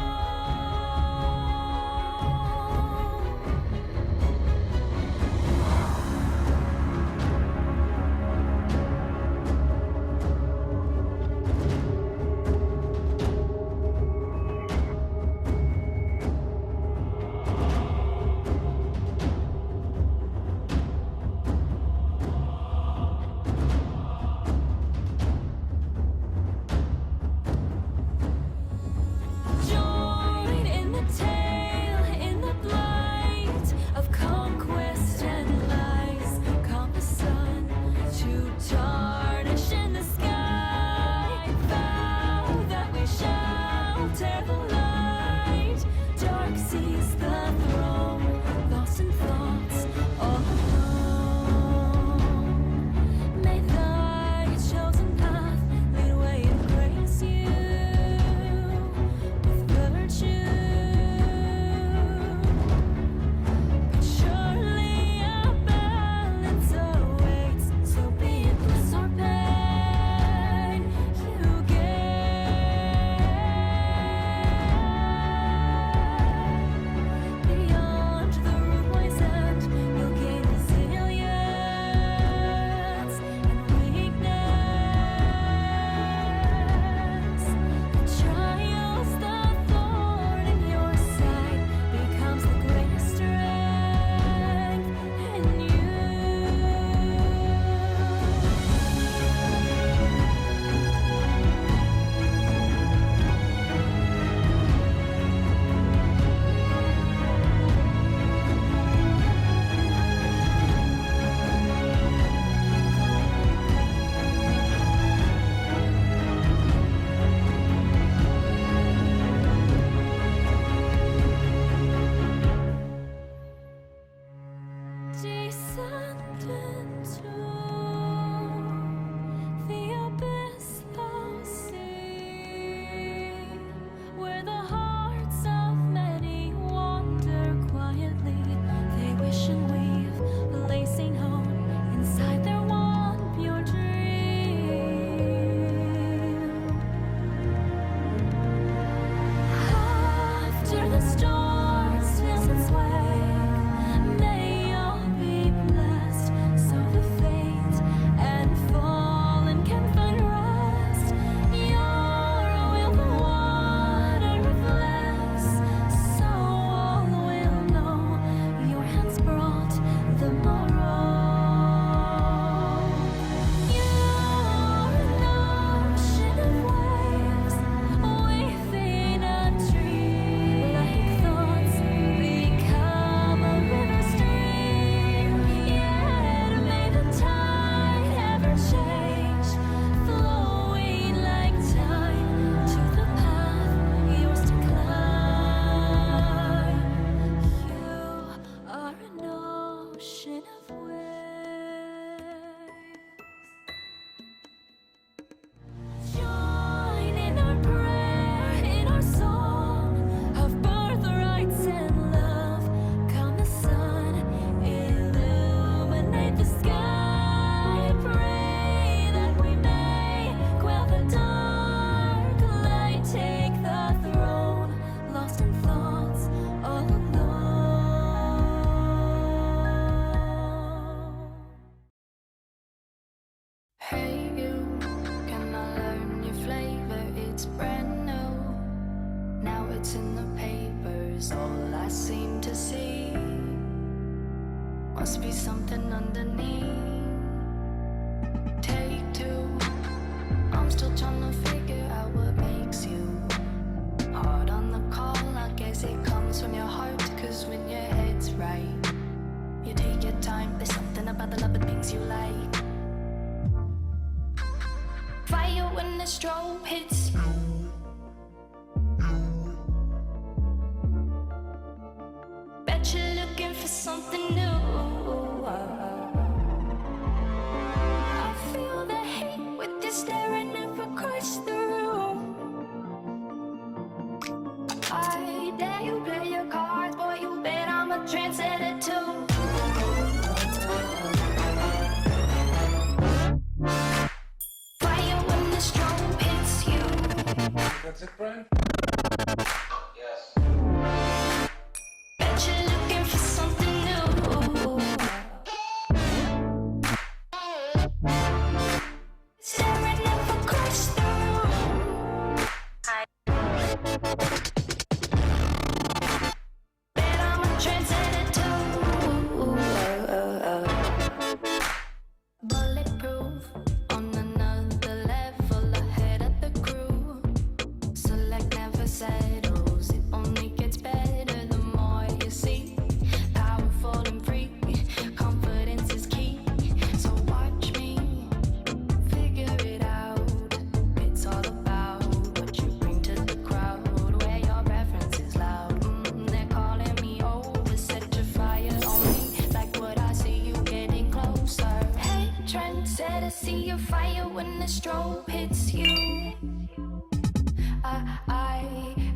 Must be something underneath. Take two. I'm still trying to figure out what makes you hard on the call. I guess it comes from your heart, cause when your head's right, you take your time. There's something about the love of things you like. Fire when the strobe hits. Bet you're looking for something new. friend? Bet you're looking for something new. Staring up across the room. Bet I'm a trendsetter too. Bulletproof on another level ahead of the crew. Select never settles. It only gets better the more you see. Powerful and free. Confidence is key. So watch me figure it out. It's all about what you bring to the crowd. Where your preference is loud. They're calling me over. Set your fire on me. Like what I see you getting closer. Hey, trendsetter, see your fire when the strobe hits you. I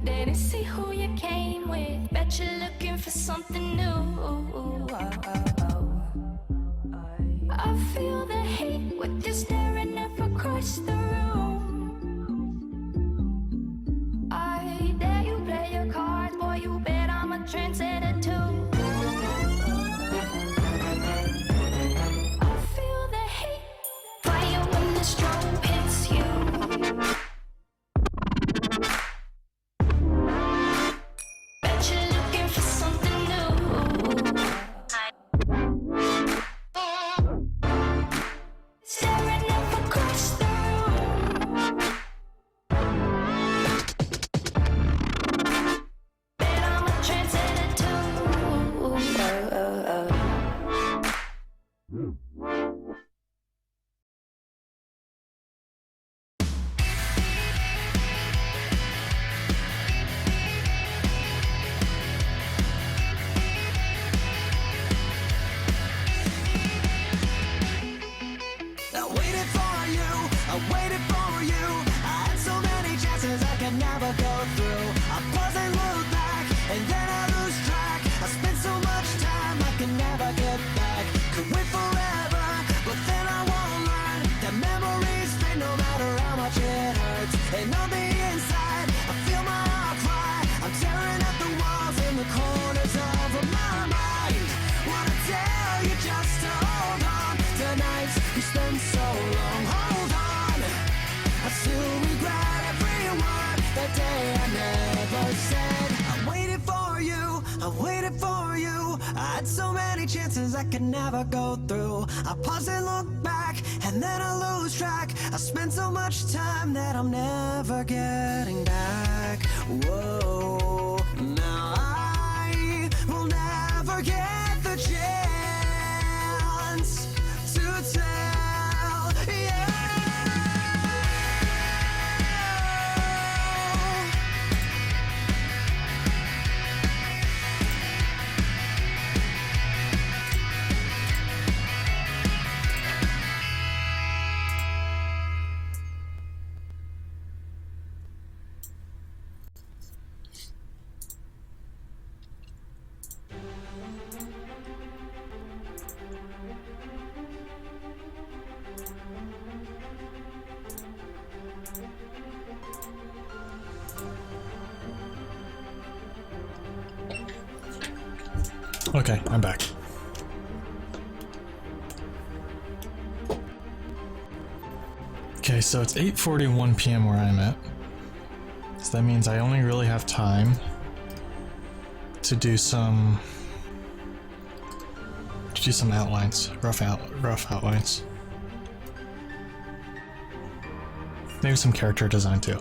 didn't see who you came with. Bet you're looking for something new. I feel the heat with you staring up across the room. I dare you play your cards, boy. You bet I'm a trendsetter too. I feel the heat, fire when the strobe hits you. Bet you're looking for something new. Staring up across the room. Bet I'm a trendsetter too. I waited for you, I waited for you. I had so many chances I could never go through. I pause and look back, and then I lose track. I spent so much time I can never get back. Could wait forever, but then I won't learn that memories fade no matter how much it hurts. And on the inside, I feel my heart cry. I'm tearing up the walls in the corners of my mind. Wanna tell you just to hold on. Tonight we spent so long, hold on. I still regret every word that day I never said. I waited for you, I waited for you. I had so many chances I could never go through. I pause and look back, and then I lose track. I spent so much time that I'm never getting back. Whoa, now I will never get the chance to tell you. Okay, I'm back. Okay, so it's 8:41 p.m. where I'm at. So that means I only really have time to do some outlines, rough outlines. Maybe some character design too.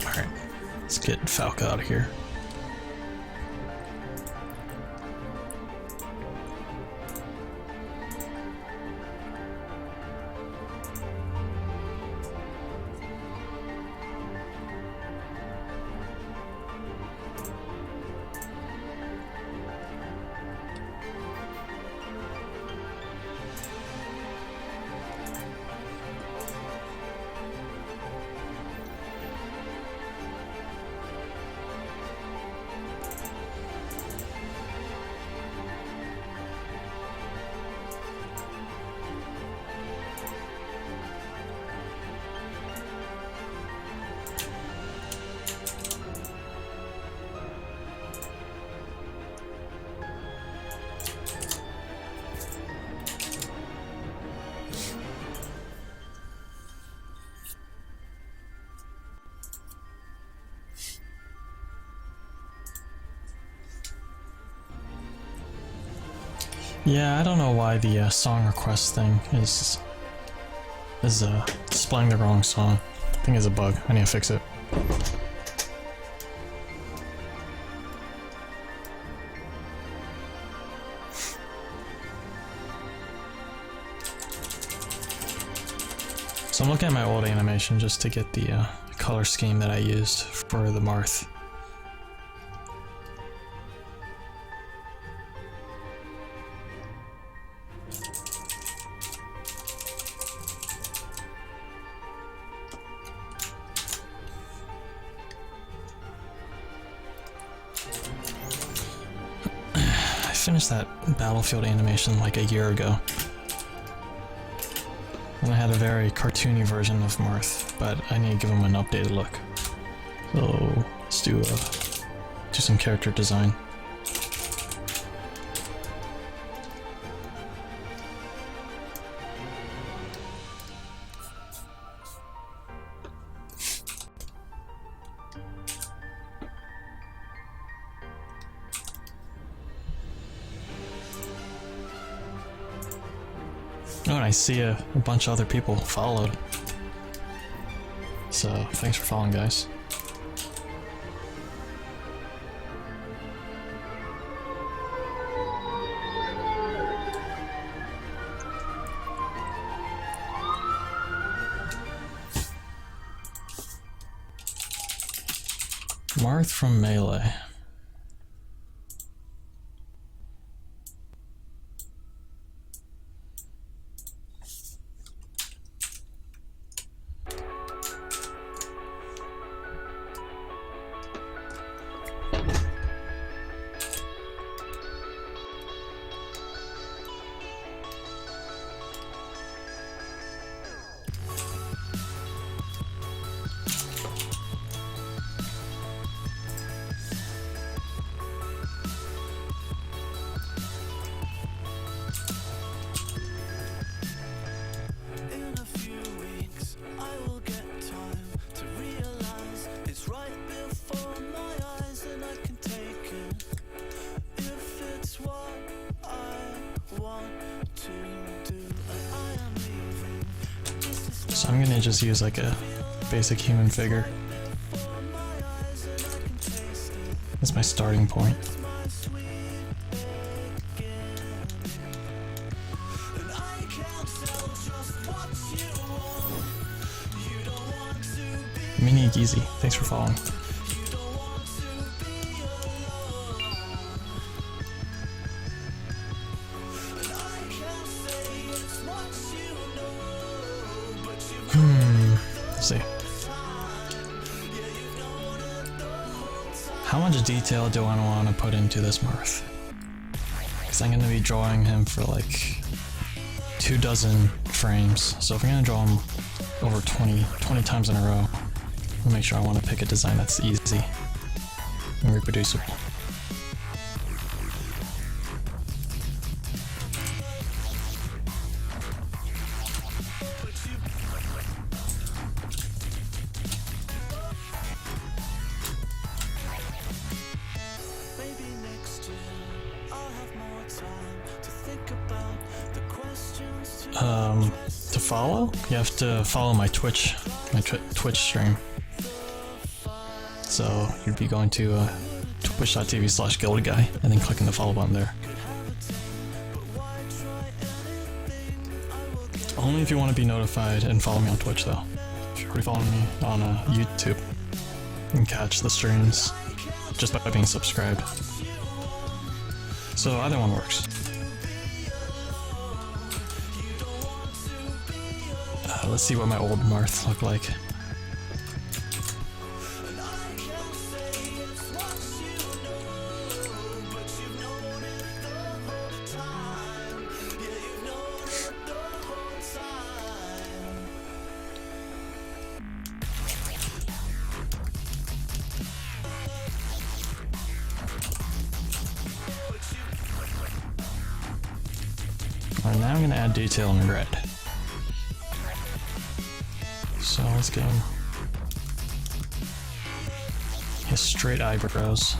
Alright, let's get Falco out of here. Yeah, I don't know why the song request thing is displaying the wrong song. I think it's a bug. I need to fix it. So I'm looking at my old animation just to get the color scheme that I used for the Marth. I finished that battlefield animation like a year ago. And I had a very cartoony version of Marth, but I need to give him an updated look. So let's do some character design. Oh, and I see a bunch of other people followed. So, thanks for following, guys. Marth from Melee. So I'm gonna just use like a basic human figure. That's my starting point. Mini Geezy, thanks for following. Let's see. How much detail do I want to put into this Marth? Because I'm going to be drawing him for like 24 frames. So if I'm going to draw him over 20 times in a row, I'll make sure I want to pick a design that's easy and reproducible. To follow, you have to follow my Twitch stream. So you'd be going to twitch.tv/guildguy and then clicking the follow button there. Only if you want to be notified and follow me on Twitch though. If you're already following me on YouTube, you can catch the streams just by being subscribed. So either one works. Let's see what my old Marth looked like. Alright, now I'm going to add detail in red. So let's get him his straight eyebrows.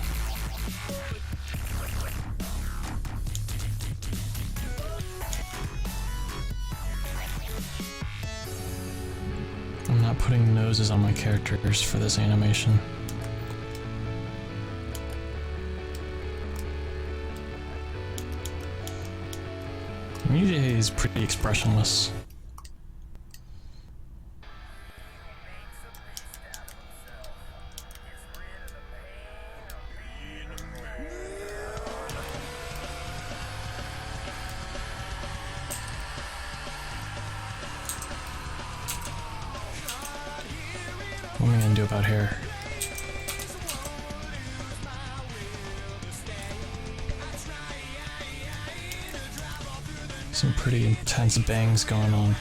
not putting noses on my characters for this animation. Usually he's pretty expressionless. What am I gonna do about hair? Some pretty intense bangs going on. I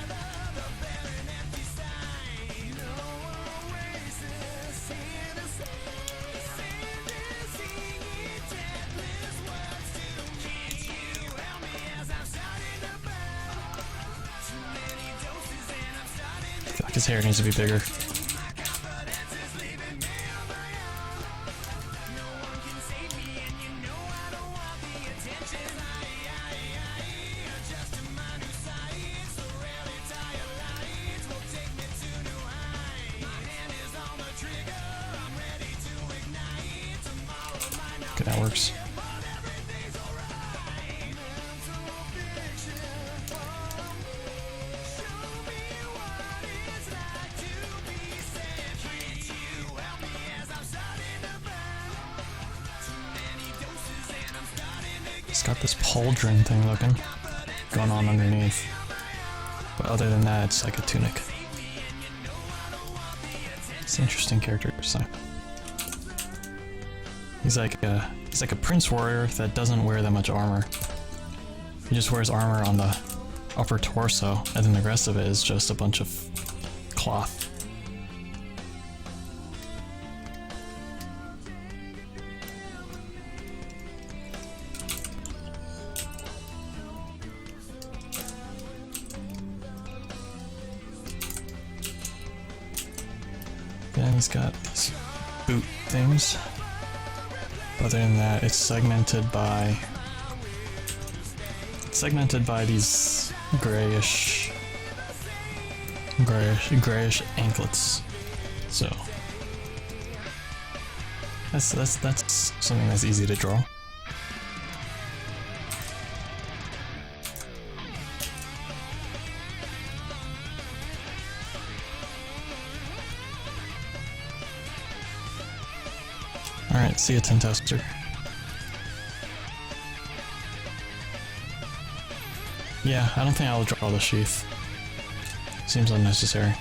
feel like his hair needs to be bigger. Okay, that works. It's got this pauldron thing going on underneath. But other than that, it's like a tunic. It's an interesting character design. He's like a prince warrior that doesn't wear that much armor. He just wears armor on the upper torso, and then the rest of it is just a bunch of cloth. Then he's got these boot things. Other than that, it's segmented by these grayish anklets. So that's something that's easy to draw. Alright, see ya, Tin Toaster. Yeah, I don't think I'll draw the sheath. Seems unnecessary.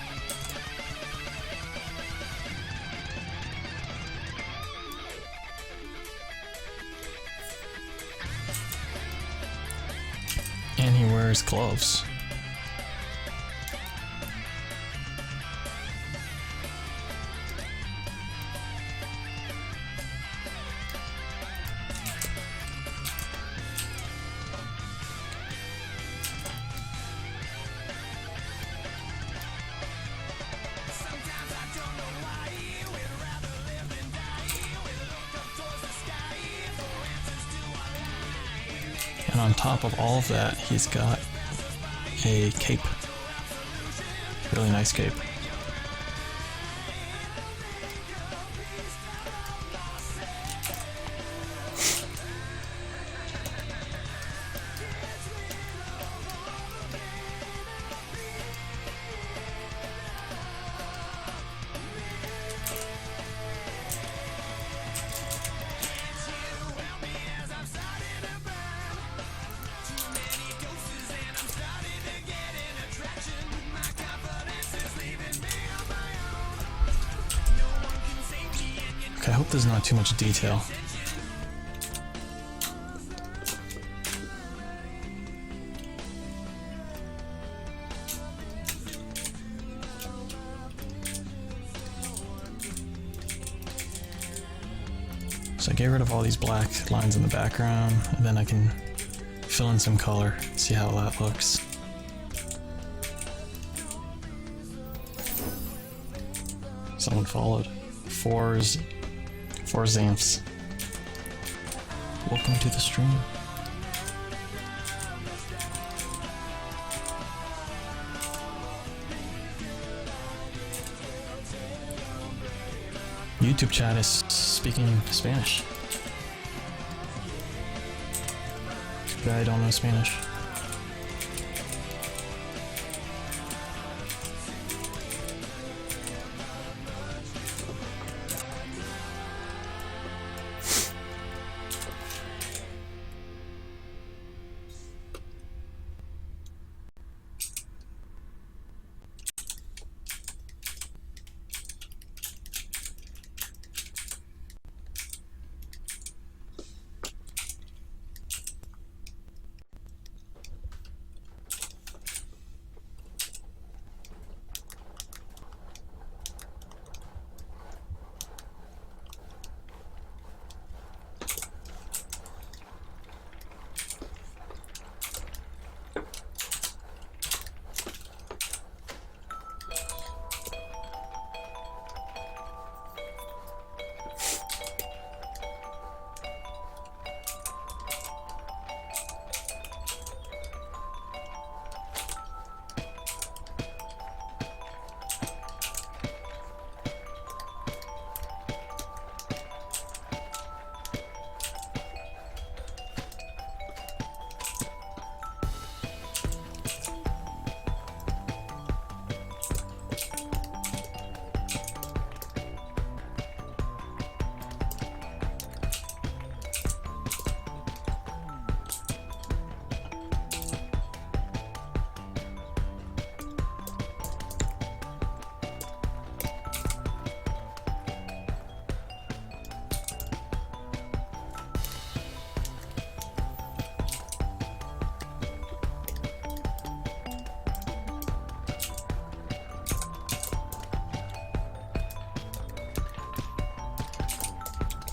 And he wears gloves. And on top of all of that, he's got a cape. Really nice cape. Okay, I hope there's not too much detail. So I get rid of all these black lines in the background, and then I can fill in some color, see how that looks. Someone followed. Four Xanths. Welcome to the stream. YouTube chat is speaking Spanish. But I don't know Spanish.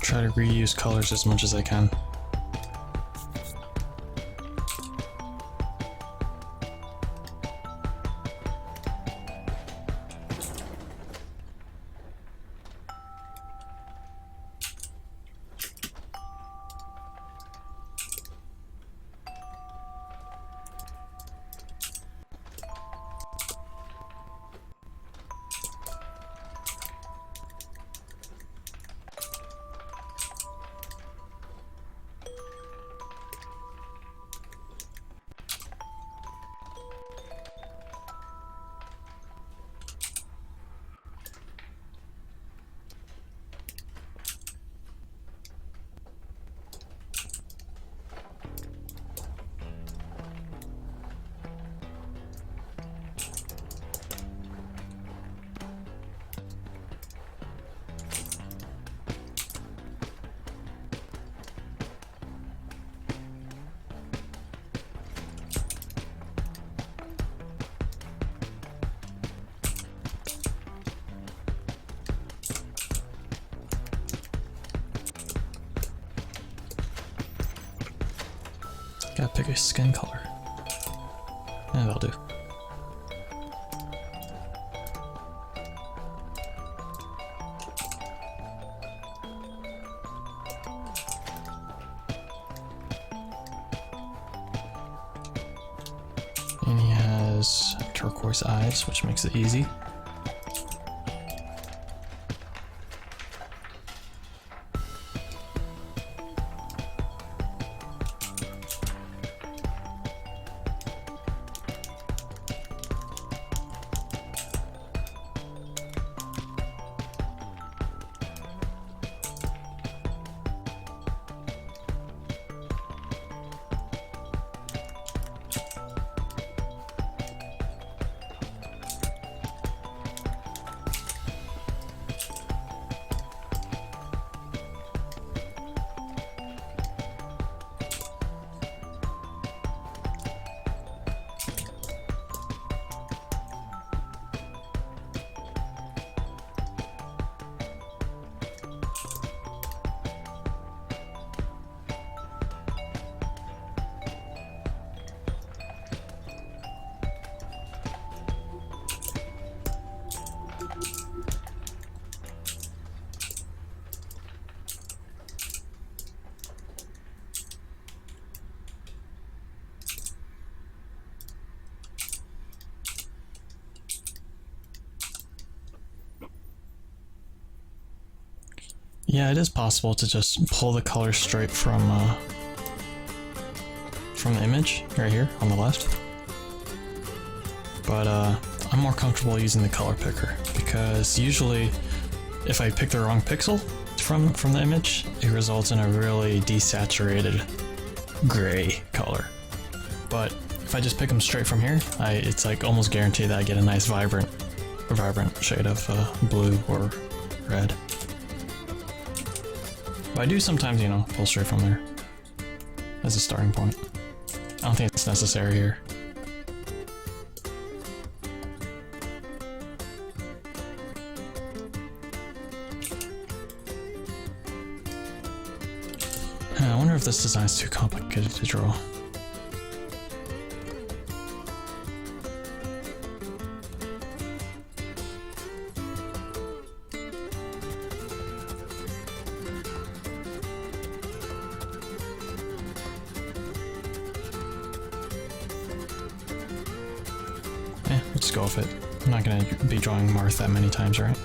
Try to reuse colors as much as I can. Gotta pick a skin color. Yeah, that'll do. And he has turquoise eyes, which makes it easy. Yeah, it is possible to just pull the color straight from the image right here on the left. But I'm more comfortable using the color picker because usually if I pick the wrong pixel from the image, it results in a really desaturated gray color. But if I just pick them straight from here, it's like almost guaranteed that I get a nice vibrant shade of blue or red. But I do sometimes, you know, pull straight from there as a starting point. I don't think it's necessary here. I wonder if this design is too complicated to draw. Let's go with it. I'm not gonna be drawing Marth that many times, right?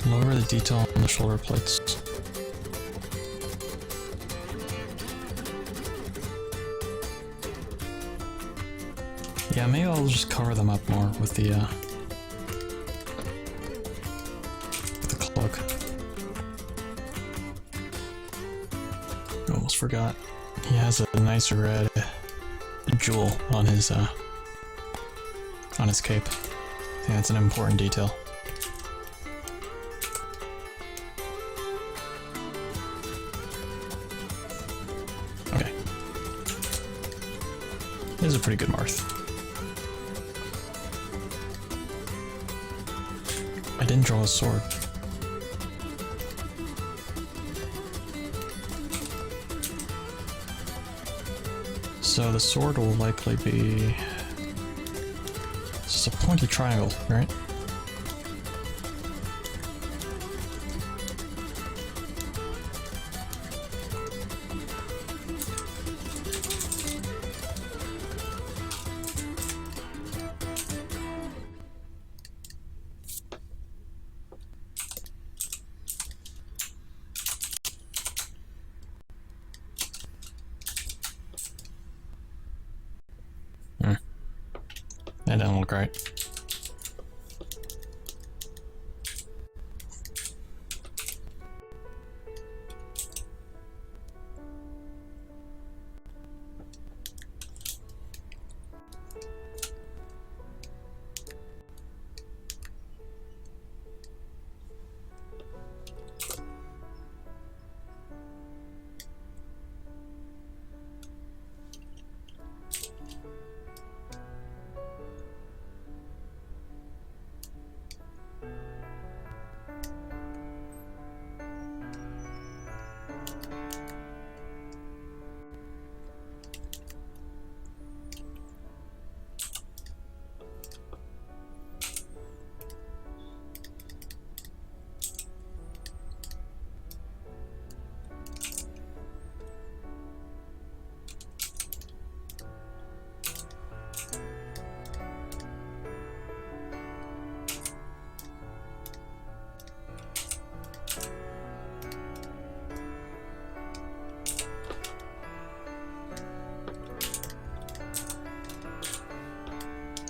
Lower the detail on the shoulder plates. Yeah, maybe I'll just cover them up more with the cloak. Almost forgot. He has a nice red jewel on his cape. I think that's an important detail. Okay. This is a pretty good Marth. I didn't draw a sword. So the sword will likely be just a pointy triangle, right? That doesn't look right.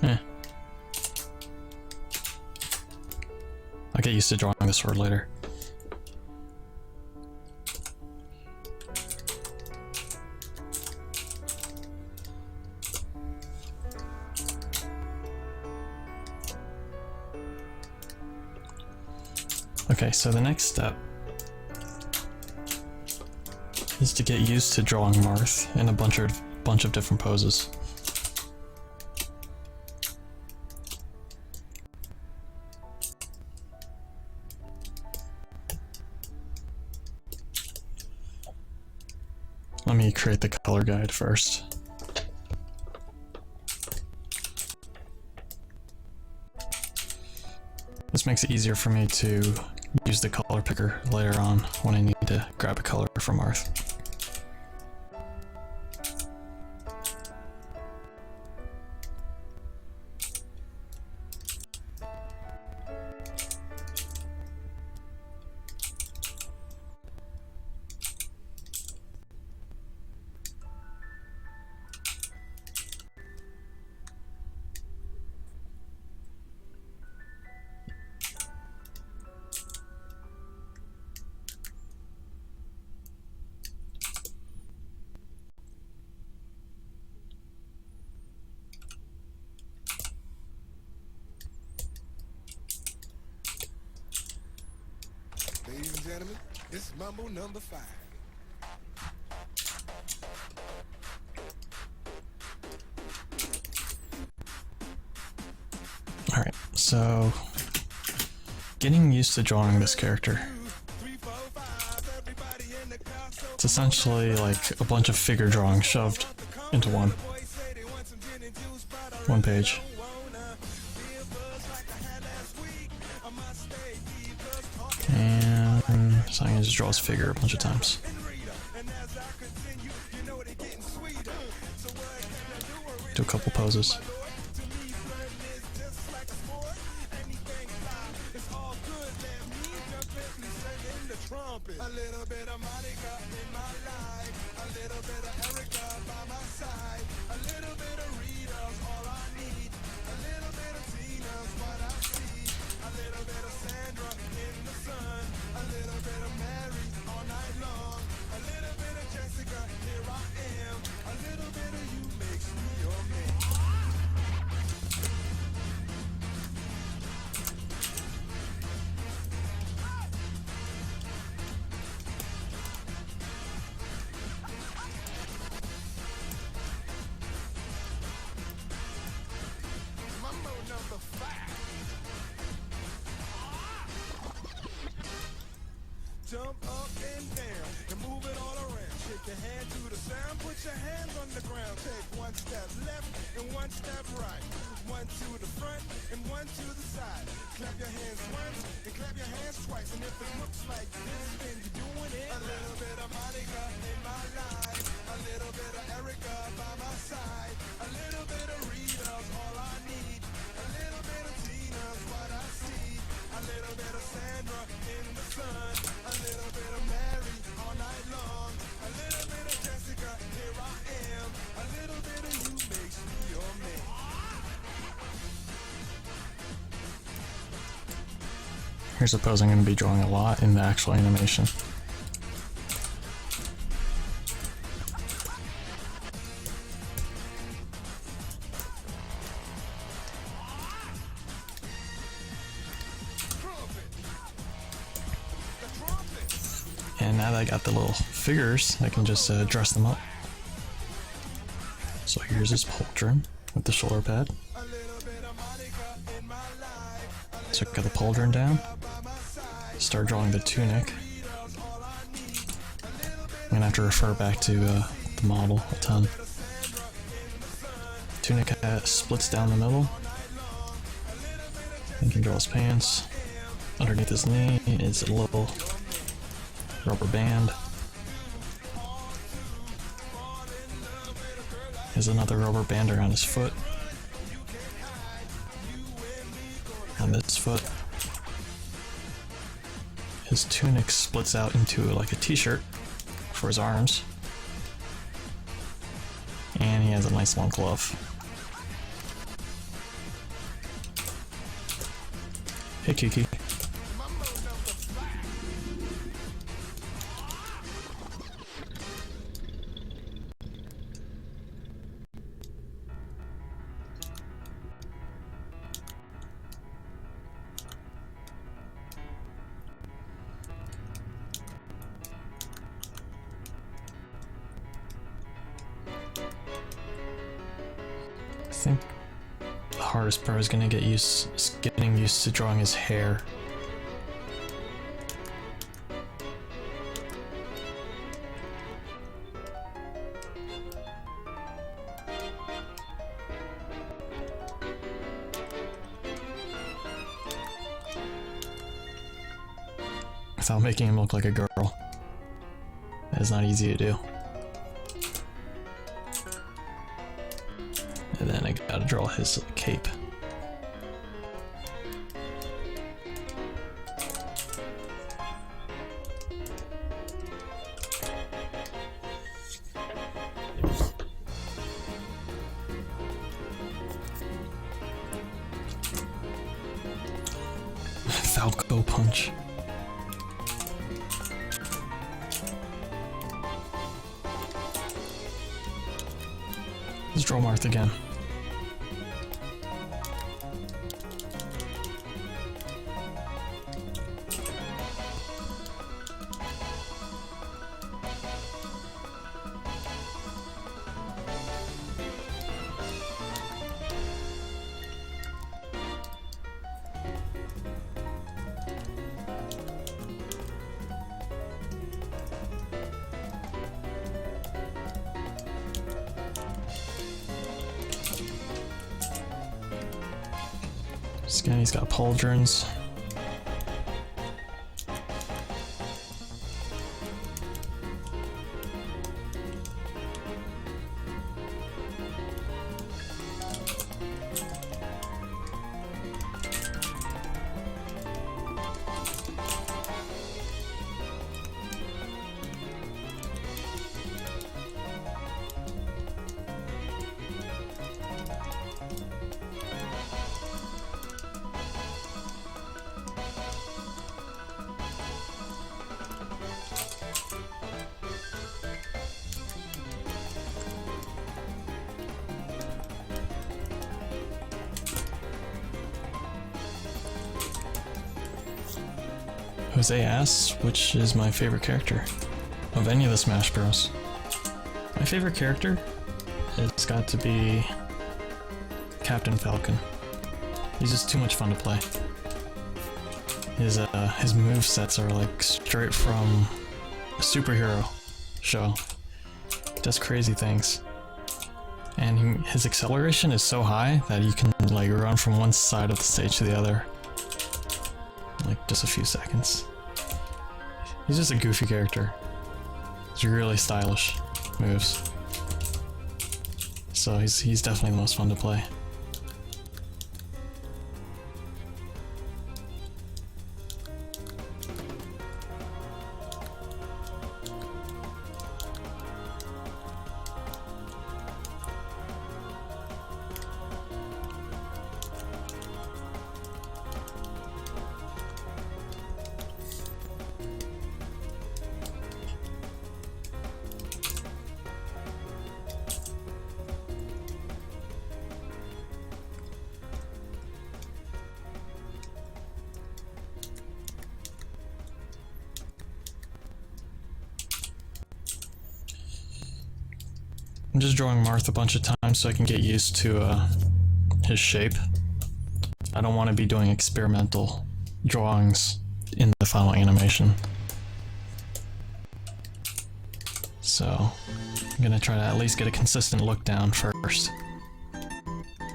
Eh. I'll get used to drawing the sword later. Okay, so the next step is to get used to drawing Marth in a bunch of different poses. Let me create the color guide first. This makes it easier for me to use the color picker later on when I need to grab a color from Marth. Ladies and gentlemen, this is Mambo number 5. Alright, so getting used to drawing this character. It's essentially like a bunch of figure drawing shoved into one page. And so I'm gonna just draw his figure a bunch of times. Do a couple poses. A little bit of Monica in my life, a little bit of Erica by my side, a little bit of Rita's all I need, a little bit of Tina's what I see, a little bit of Sandra in the sun, a little bit of Mary all night long, a little bit of Jessica, here I am, a little bit of you makes me your man. Mambo number 5. Jump up and down and move it all around. Shake your hand to the sound, put your hands on the ground. Take one step left and one step right. One to the front and one to the side. Clap your hands once and clap your hands twice. And if it looks like this, then you're doing it. A little bit of Monica in my life, a little bit of Erica by my side, a little bit of Rita's all I need, a little bit of Tina's what I see, a little bit of Sandra in the sun, a little bit of Mary all night long, a little bit of Jessica, here I am, a little bit of you makes me your man. Here's a pose I'm going to be drawing a lot in the actual animation. And now that I got the little figures, I can just dress them up. So here's his pauldron with the shoulder pad. So I got the pauldron down. Start drawing the tunic. I'm gonna have to refer back to the model a ton. Tunic splits down the middle. You can draw his pants. Underneath his knee is a little rubber band. There's another rubber band around his foot. On this foot. His tunic splits out into like a t-shirt for his arms. And he has a nice long glove. Hey, Kiki. I think the hardest part is getting used to drawing his hair. Without making him look like a girl. That is not easy to do. And then I gotta draw his cape. Falco punch. Let's draw Marth again. Again, he's got pauldrons. Jose asks, which is my favorite character of any of the Smash Bros. My favorite character has got to be Captain Falcon. He's just too much fun to play. His movesets are like straight from a superhero show. He does crazy things. And his acceleration is so high that you can like run from one side of the stage to the other. Like just a few seconds. He's just a goofy character. He's really stylish moves. So he's definitely the most fun to play. I'm just drawing Marth a bunch of times so I can get used to his shape. I don't want to be doing experimental drawings in the final animation. So I'm gonna try to at least get a consistent look down first,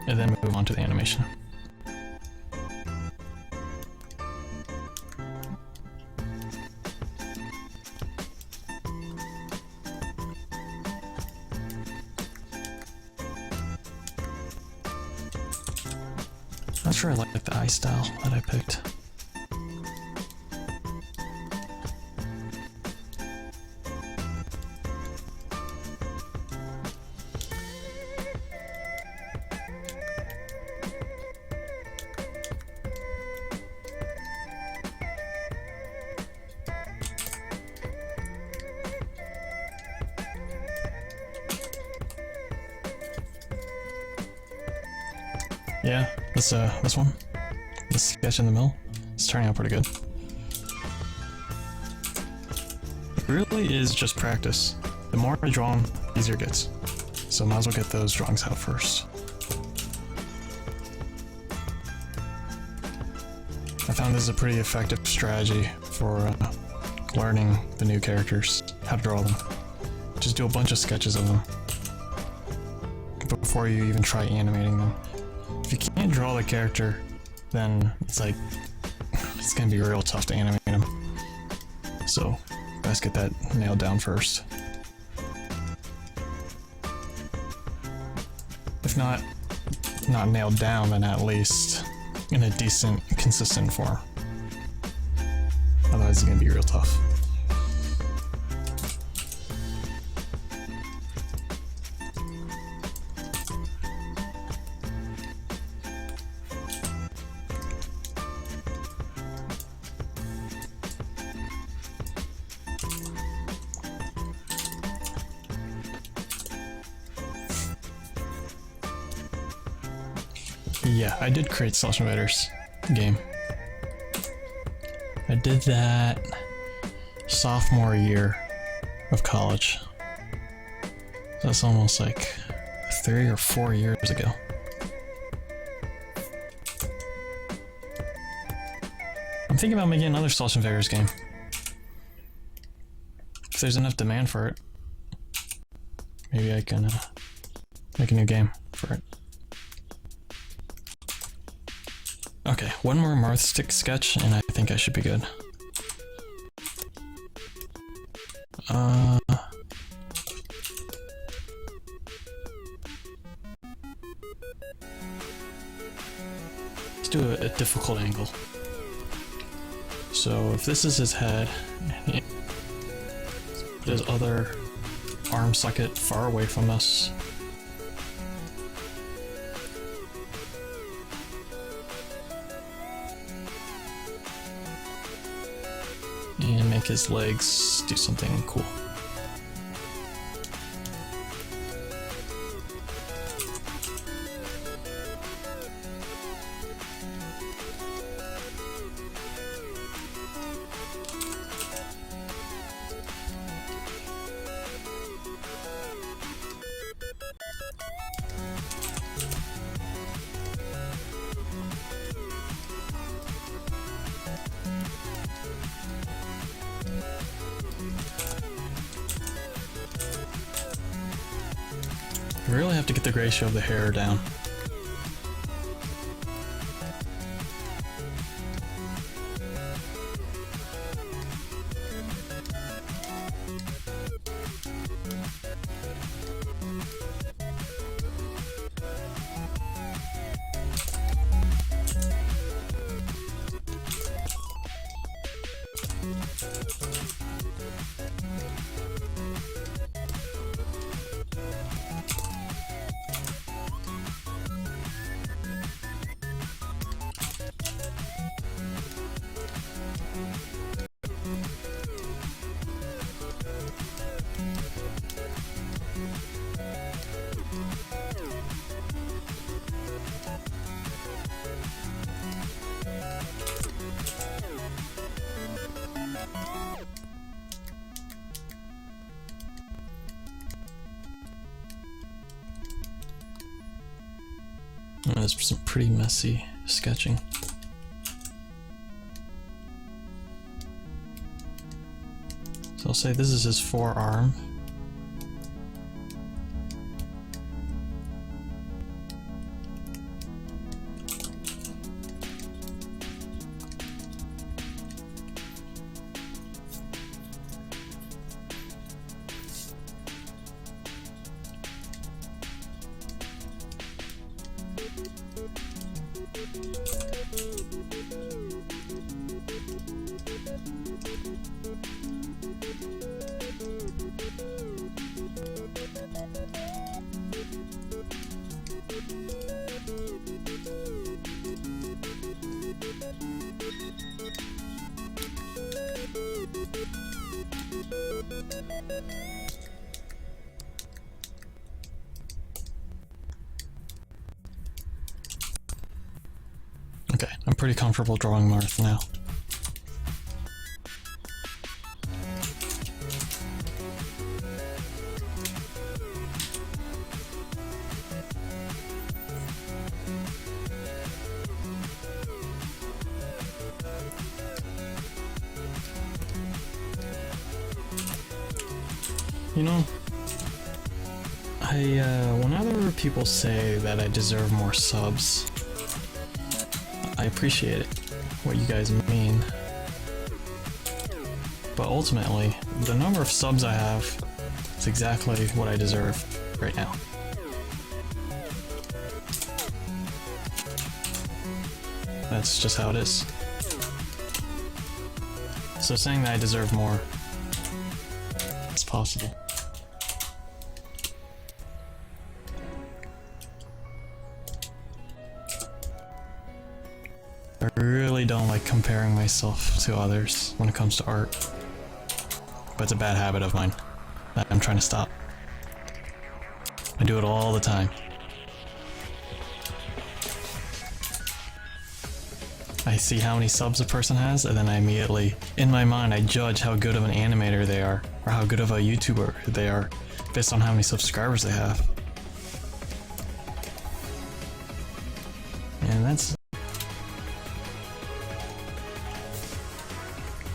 and then move on to the animation. Not sure I like the eye style that I picked. Yeah, this one. This sketch in the middle. It's turning out pretty good. It really is just practice. The more I draw them, the easier it gets. So might as well get those drawings out first. I found this is a pretty effective strategy for learning the new characters, how to draw them. Just do a bunch of sketches of them before you even try animating them. If you can't draw the character, then it's like, it's gonna be real tough to animate them. So, best get that nailed down first. If not nailed down, then at least in a decent, consistent form. Otherwise it's gonna be real tough. Yeah, I did create Slash Invaders game. I did that sophomore year of college. That's almost like 3 or 4 years ago. I'm thinking about making another Slash Invaders game. If there's enough demand for it, maybe I can make a new game for it. Okay, one more Marth stick sketch, and I think I should be good. Let's do a difficult angle. So if this is his head, his other arm socket far away from us. And make his legs do something cool. You really have to get the ratio of the hair down. There's some pretty messy sketching. So I'll say this is his forearm. pretty comfortable drawing Marth now. You know, whenever people say that I deserve more subs, I appreciate it, what you guys mean. But ultimately, the number of subs I have is exactly what I deserve right now. That's just how it is. So saying that I deserve more, it's possible. I really don't like comparing myself to others when it comes to art. But it's a bad habit of mine that I'm trying to stop. I do it all the time. I see how many subs a person has, and then I immediately, in my mind, I judge how good of an animator they are, or how good of a YouTuber they are, based on how many subscribers they have. And that's...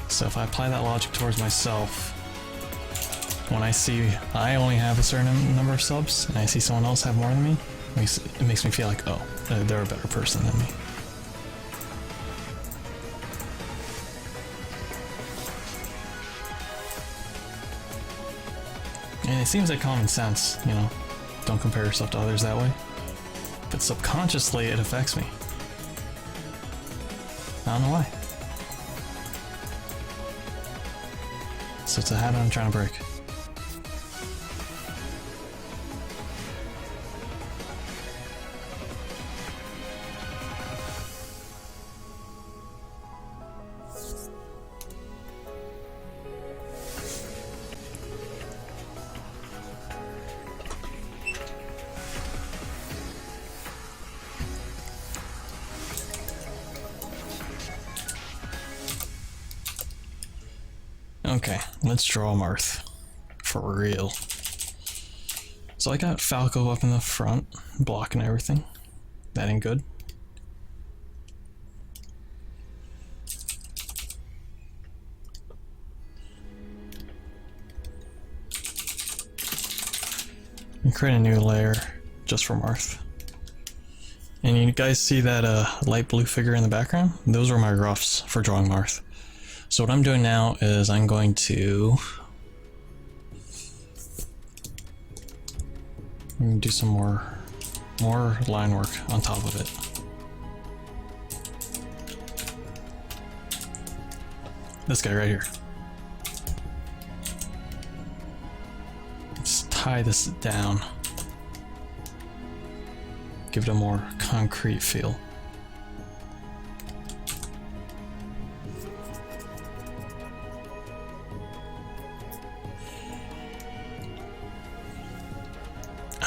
So if I apply that logic towards myself, when I see I only have a certain number of subs, and I see someone else have more than me, it makes me feel like, oh, they're a better person than me. And it seems like common sense, you know, don't compare yourself to others that way. But subconsciously, it affects me. I don't know why. So it's a habit I'm trying to break. Okay, let's draw Marth. For real. So I got Falco up in the front, blocking everything. That ain't good. And create a new layer just for Marth. And you guys see that light blue figure in the background? Those were my roughs for drawing Marth. So what I'm doing now is I'm going to do some more line work on top of it. This guy right here. Let's tie this down. Give it a more concrete feel.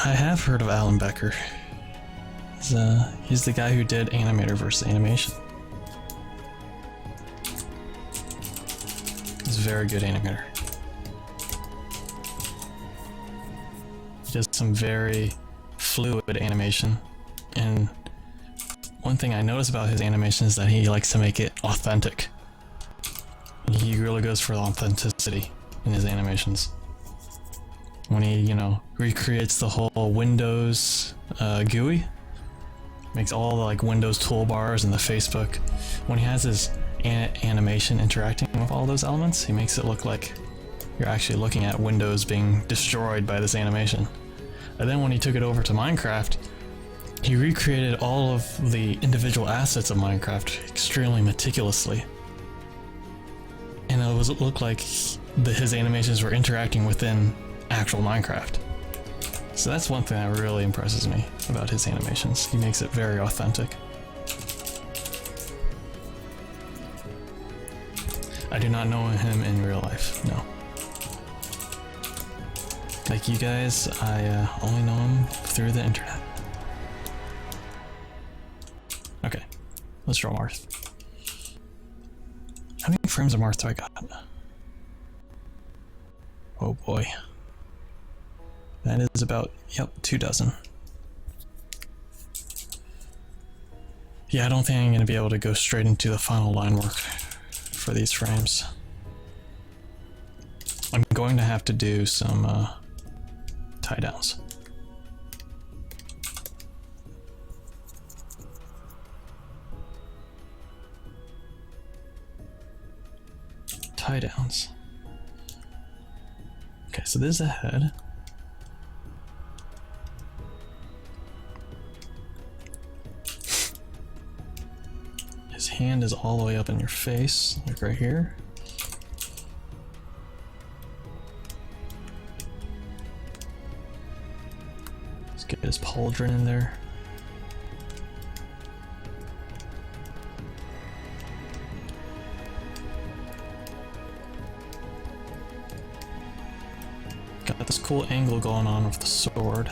I have heard of Alan Becker. He's the guy who did Animator vs. Animation. He's a very good animator. He does some very fluid animation, and one thing I notice about his animation is that he likes to make it authentic. He really goes for the authenticity in his animations. When he, you know, recreates the whole Windows GUI, makes all the like Windows toolbars and the Facebook. When he has his animation interacting with all those elements, he makes it look like you're actually looking at Windows being destroyed by this animation. And then when he took it over to Minecraft, he recreated all of the individual assets of Minecraft extremely meticulously. And it looked like his animations were interacting within actual Minecraft. So that's one thing that really impresses me about his animations. He makes it very authentic. I do not know him in real life, no. Like you guys, I only know him through the internet. Okay, Let's draw Marth. How many frames of Marth do I got? Oh boy. That is about, yep, 24. Yeah, I don't think I'm going to be able to go straight into the final line work for these frames. I'm going to have to do some tie downs. Tie downs. Okay, so this is a head. His hand is all the way up in your face, like right here. Let's get his pauldron in there. Got this cool angle going on with the sword,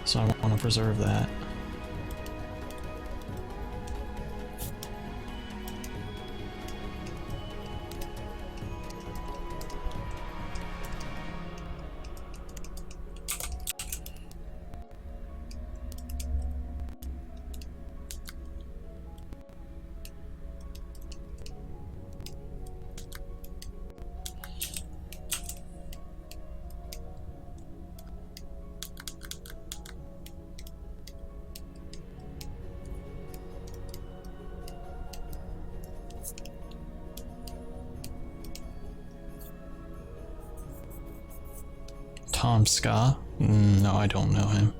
so I want to preserve that. Tom Ska? No, I don't know him.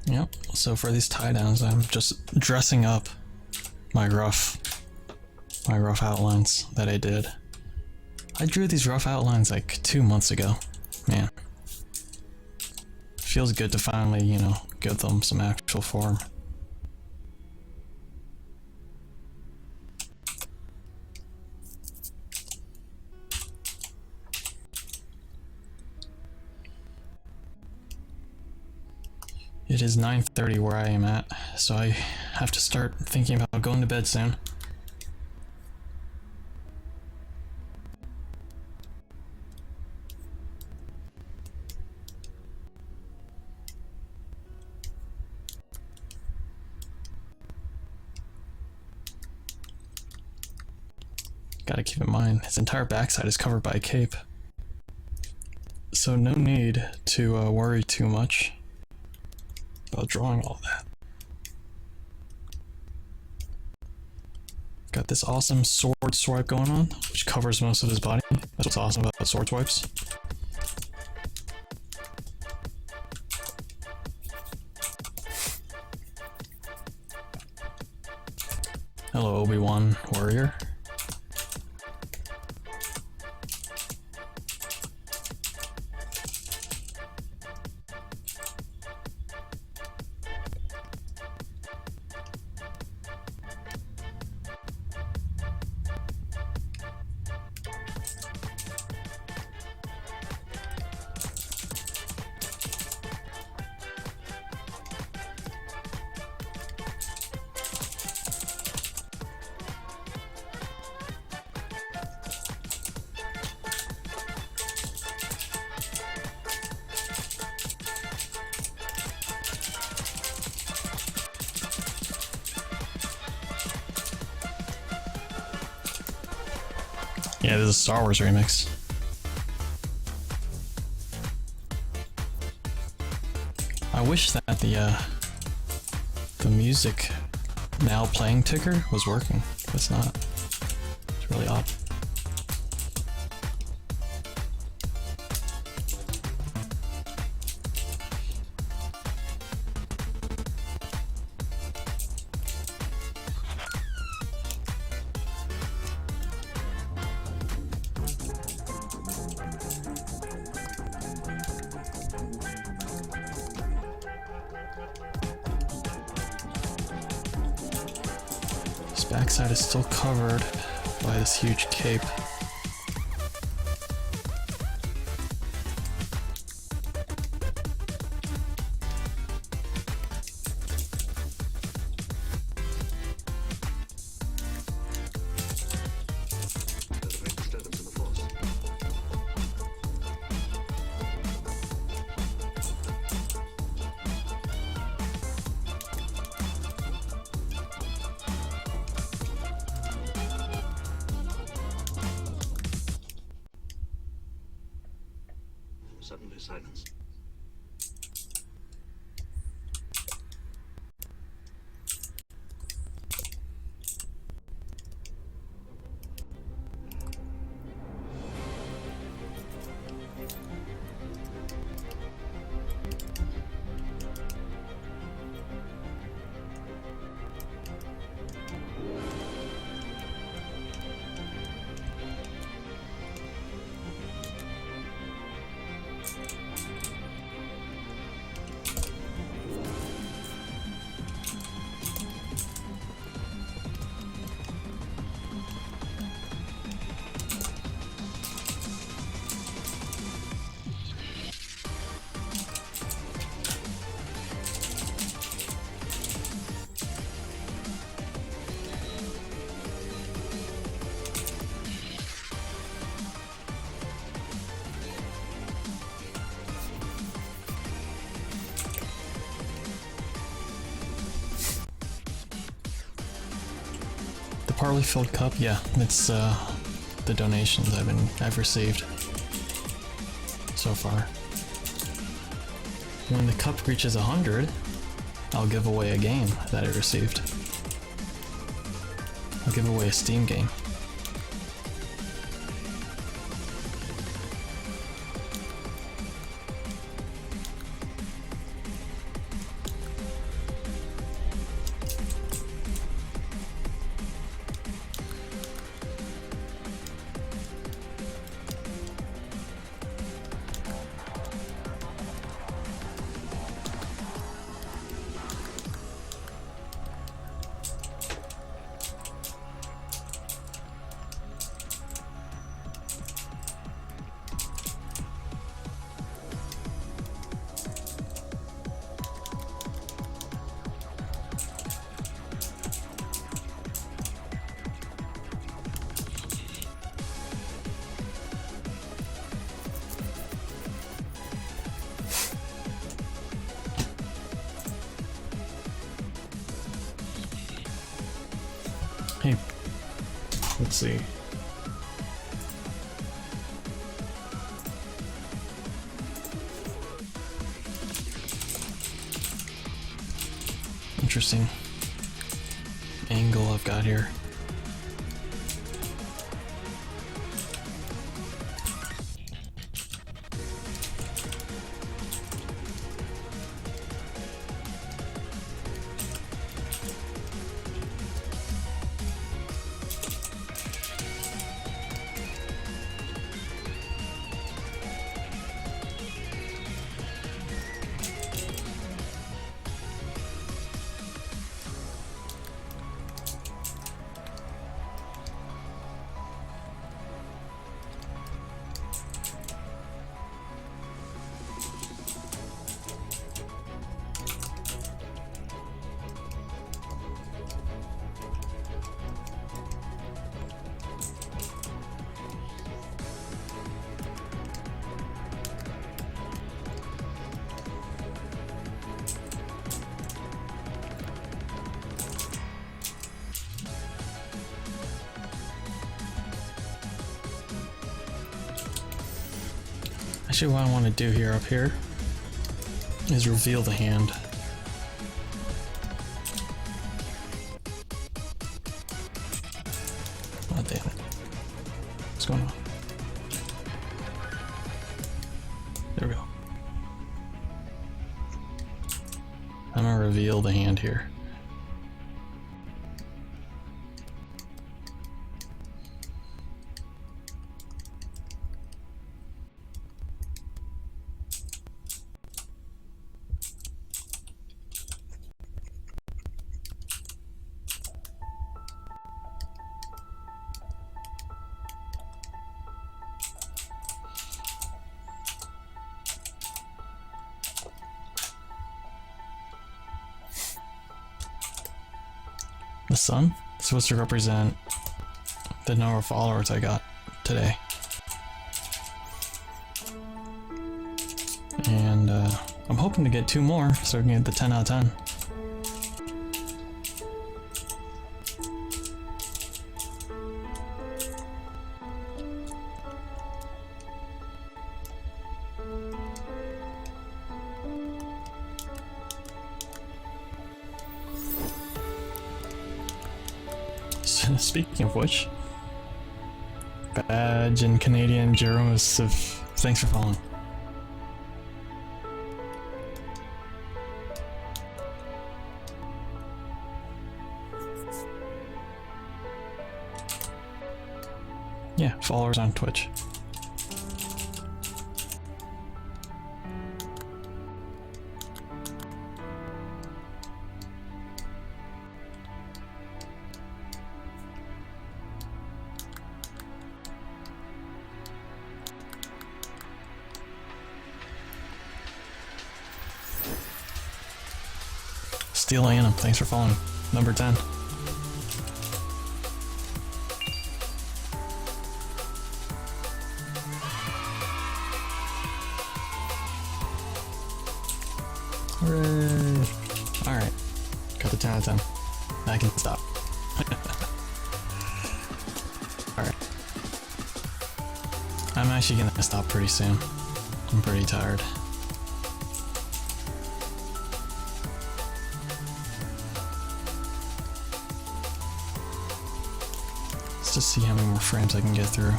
Yep, so for these tie downs, I'm just dressing up my rough outlines that I did. I drew these rough outlines like 2 months ago. Man. Feels good to finally, you know, give them some actual form. It is 9:30 where I am at, so I have to start thinking about going to bed soon. Gotta keep in mind, his entire backside is covered by a cape. So no need to worry too much about drawing all that. Got this awesome sword swipe going on, which covers most of his body. That's what's awesome about sword swipes. Hello, Obi-Wan warrior. Yeah, this is a Star Wars remix. I wish that the music now playing ticker was working. It's not. It's really odd. Backside is still covered by this huge cape. Suddenly silence. Partly filled cup, yeah, it's the donations I've received so far. When the cup reaches 100, I'll give away a game that I received. I'll give away a Steam game. Hey, let's see. Interesting angle I've got here. Actually, what I want to do here up here is reveal the hand. Oh, damn it. What's going on? There we go. I'm gonna reveal the hand here. The sun is supposed to represent the number of followers I got today. And I'm hoping to get 2 more so I can get the 10 out of 10. Speaking of which, Badge and Canadian Jerome, thanks for following. Yeah, followers on Twitch. Steel Annam, thanks for following. Number 10. Hooray! Alright. Got the 10 out of 10. I can stop. Alright. I'm actually gonna stop pretty soon. I'm pretty tired. Let's just see how many more frames I can get through.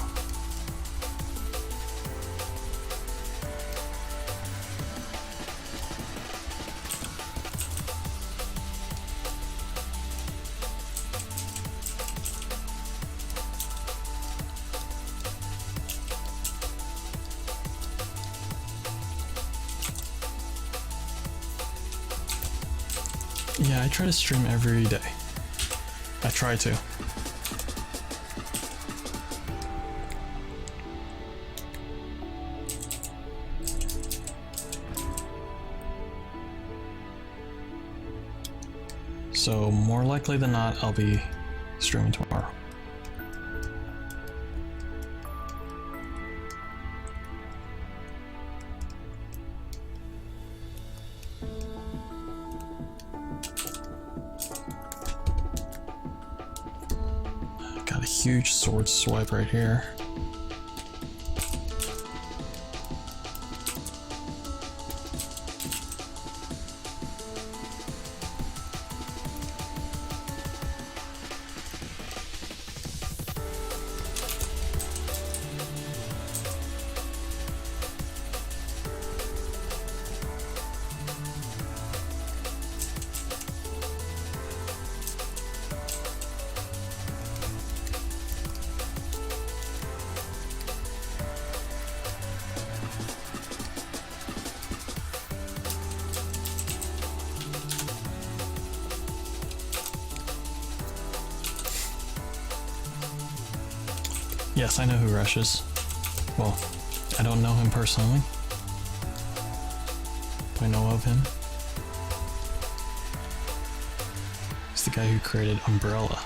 Yeah, I try to stream every day. I try to. So more likely than not, I'll be streaming tomorrow. Got a huge sword swipe right here. Yes, I know who rushes. Well, I don't know him personally, but I know of him. He's the guy who created Umbrella.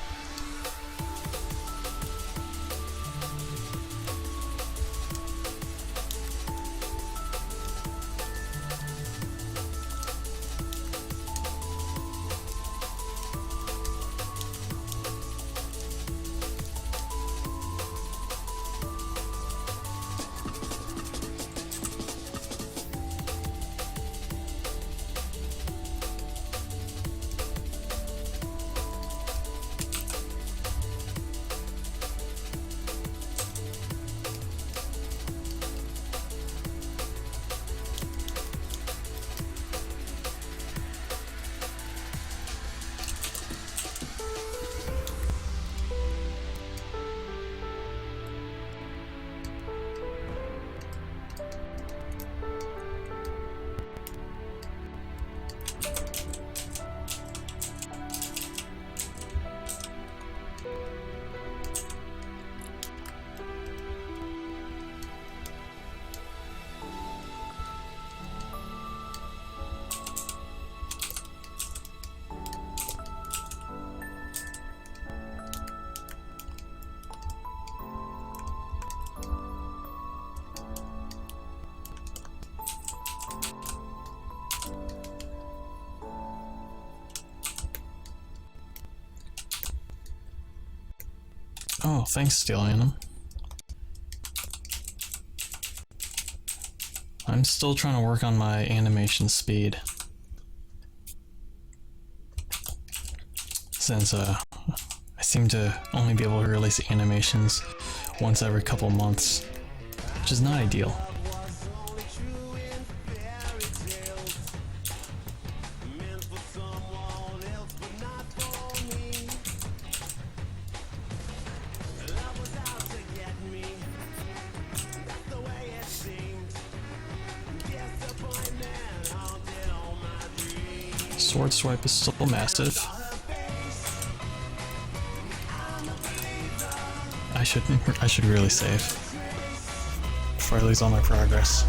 thanks, Steel Anim. I'm still trying to work on my animation speed. Since I seem to only be able to release animations once every couple months, which is not ideal. Sword Swipe is still massive. I should really save before I lose all my progress.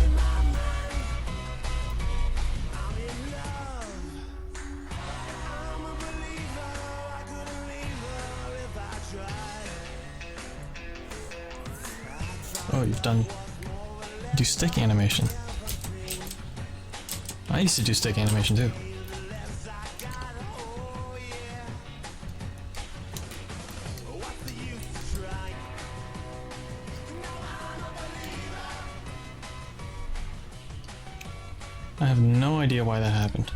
Oh, you've do stick animation. I used to do stick animation too. I have no idea why that happened.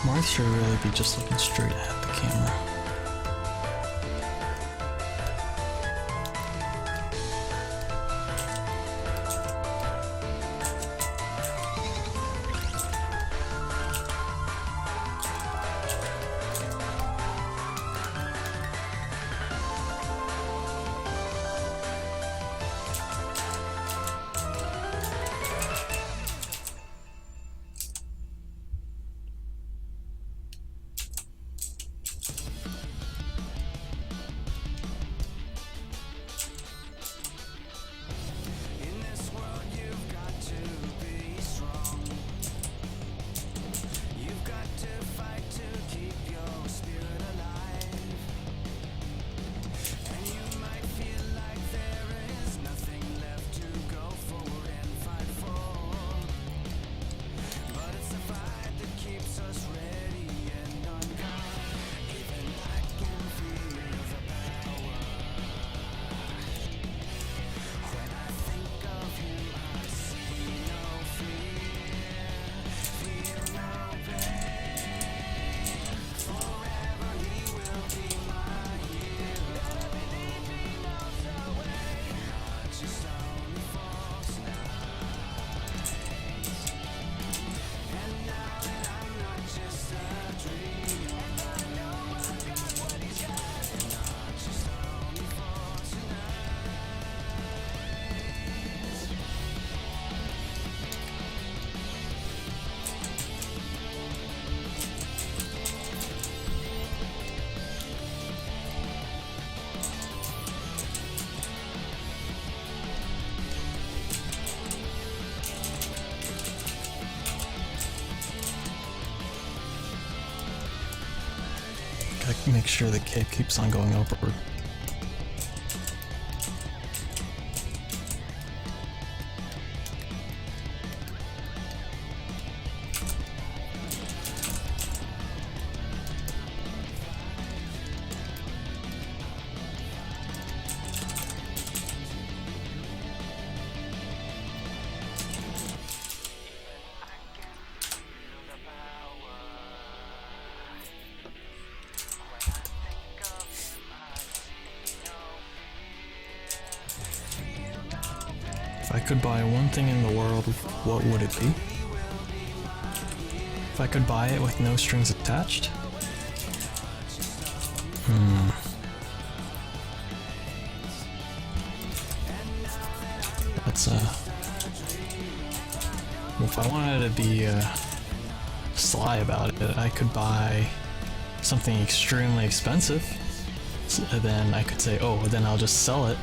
Marth should really be just looking straight at the camera. make sure the cape keeps on going upward. If I could buy one thing in the world, what would it be? If I could buy it with no strings attached? That's if I wanted to be sly about it, I could buy something extremely expensive. Then I could say, oh, then I'll just sell it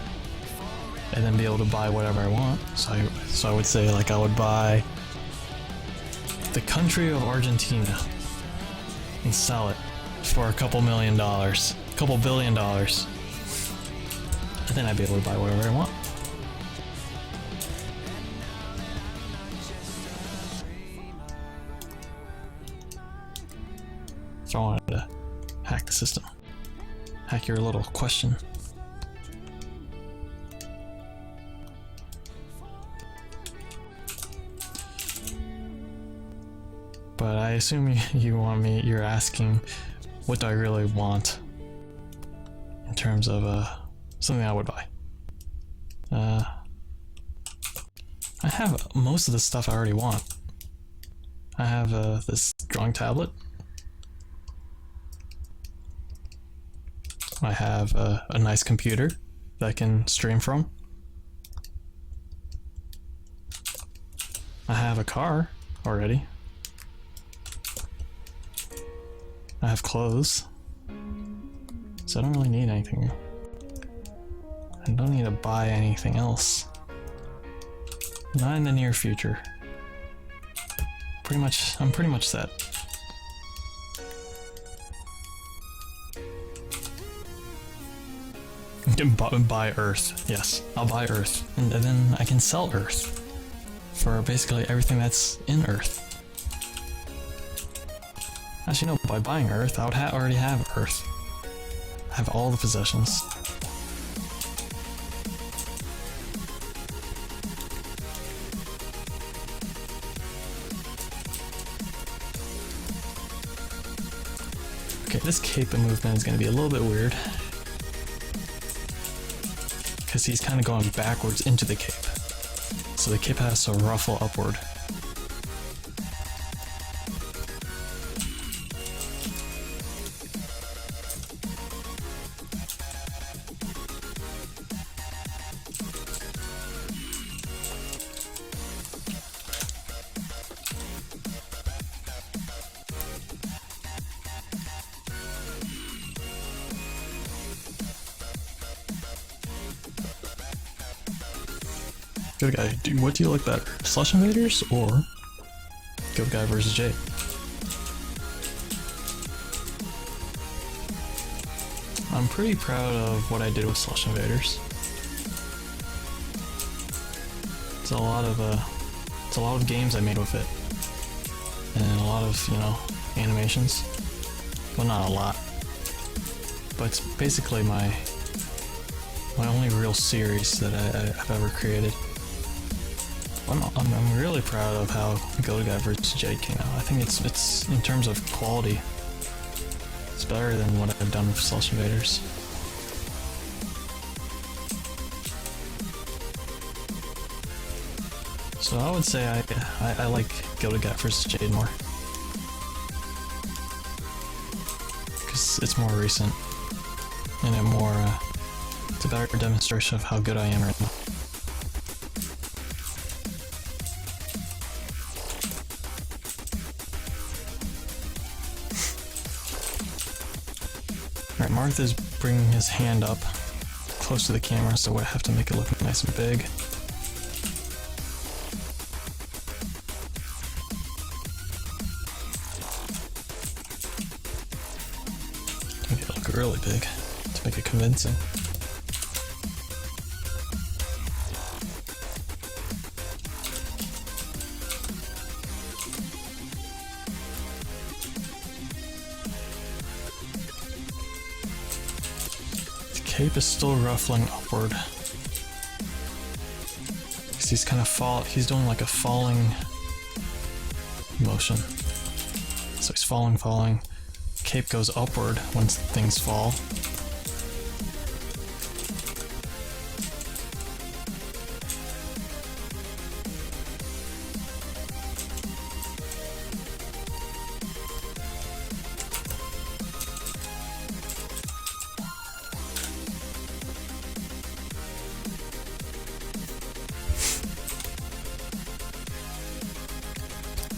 and then be able to buy whatever I want. So I would say, like, I would buy the country of Argentina and sell it for a couple $1 million, couple $1 billion, and then I'd be able to buy whatever I want. So I wanted to hack the system, hack your little question. But I assume you're asking, what do I really want in terms of something I would buy. I have most of the stuff I already want. I have this drawing tablet. I have a nice computer that I can stream from. I have a car already. I have clothes, so I don't really need anything. I don't need to buy anything else. Not in the near future. I'm pretty much set. Buy Earth. Yes, I'll buy Earth, and then I can sell Earth for basically everything that's in Earth. Actually, no, by buying Earth, I would already have Earth. I have all the possessions. Okay, this cape movement is going to be a little bit weird, because he's kind of going backwards into the cape. So the cape has to ruffle upward. Good guy, what do you like better? Slush Invaders or Good Guy vs. Jade? I'm pretty proud of what I did with Slush Invaders. It's a lot of games I made with it, and a lot of, you know, animations. Well, not a lot, but it's basically my only real series that I've ever created. I'm really proud of how Good Guy vs. Jade came out. I think it's in terms of quality, it's better than what I've done with Slush Invaders. So I would say I like Good Guy vs. Jade more, because it's more recent and it's a better demonstration of how good I am right now. Alright, Marth is bringing his hand up close to the camera, so I have to make it look nice and big. Okay, really big to make it convincing. The cape is still ruffling upward. Because he's kind of he's doing like a falling motion. So he's falling. Cape goes upward when things fall.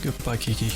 Goodbye, Kiki.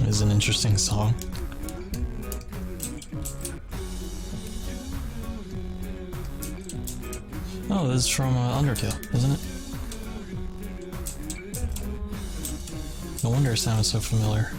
It is an interesting song. Oh, this is from Undertale, isn't it? No wonder it sounds so familiar.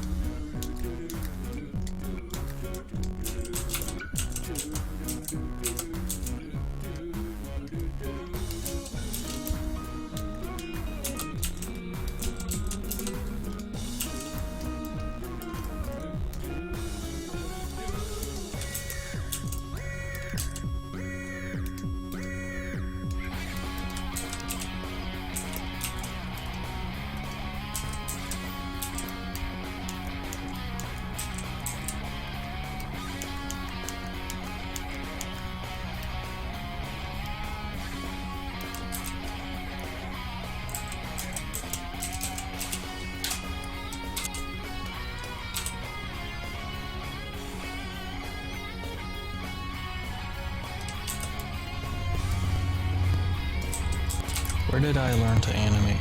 Where did I learn to animate?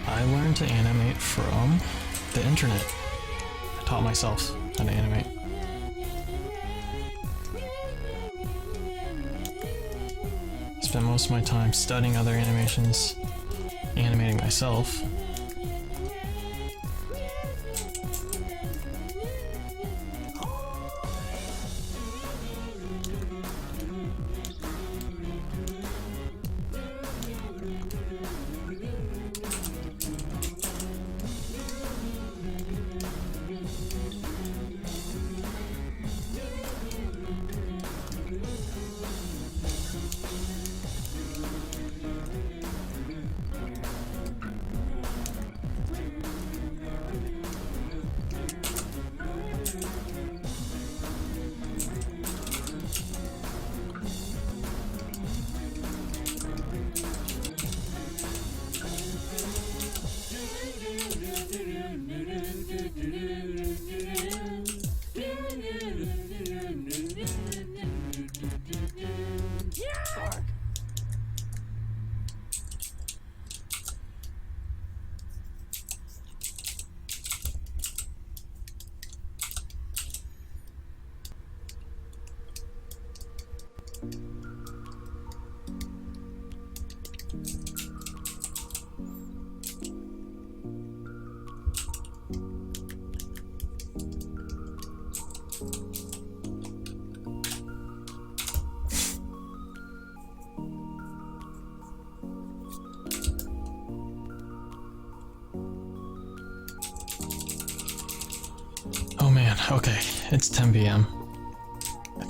I learned to animate from the internet. I taught myself how to animate. Spent most of my time studying other animations, animating myself. Oh man, okay, it's 10 p.m.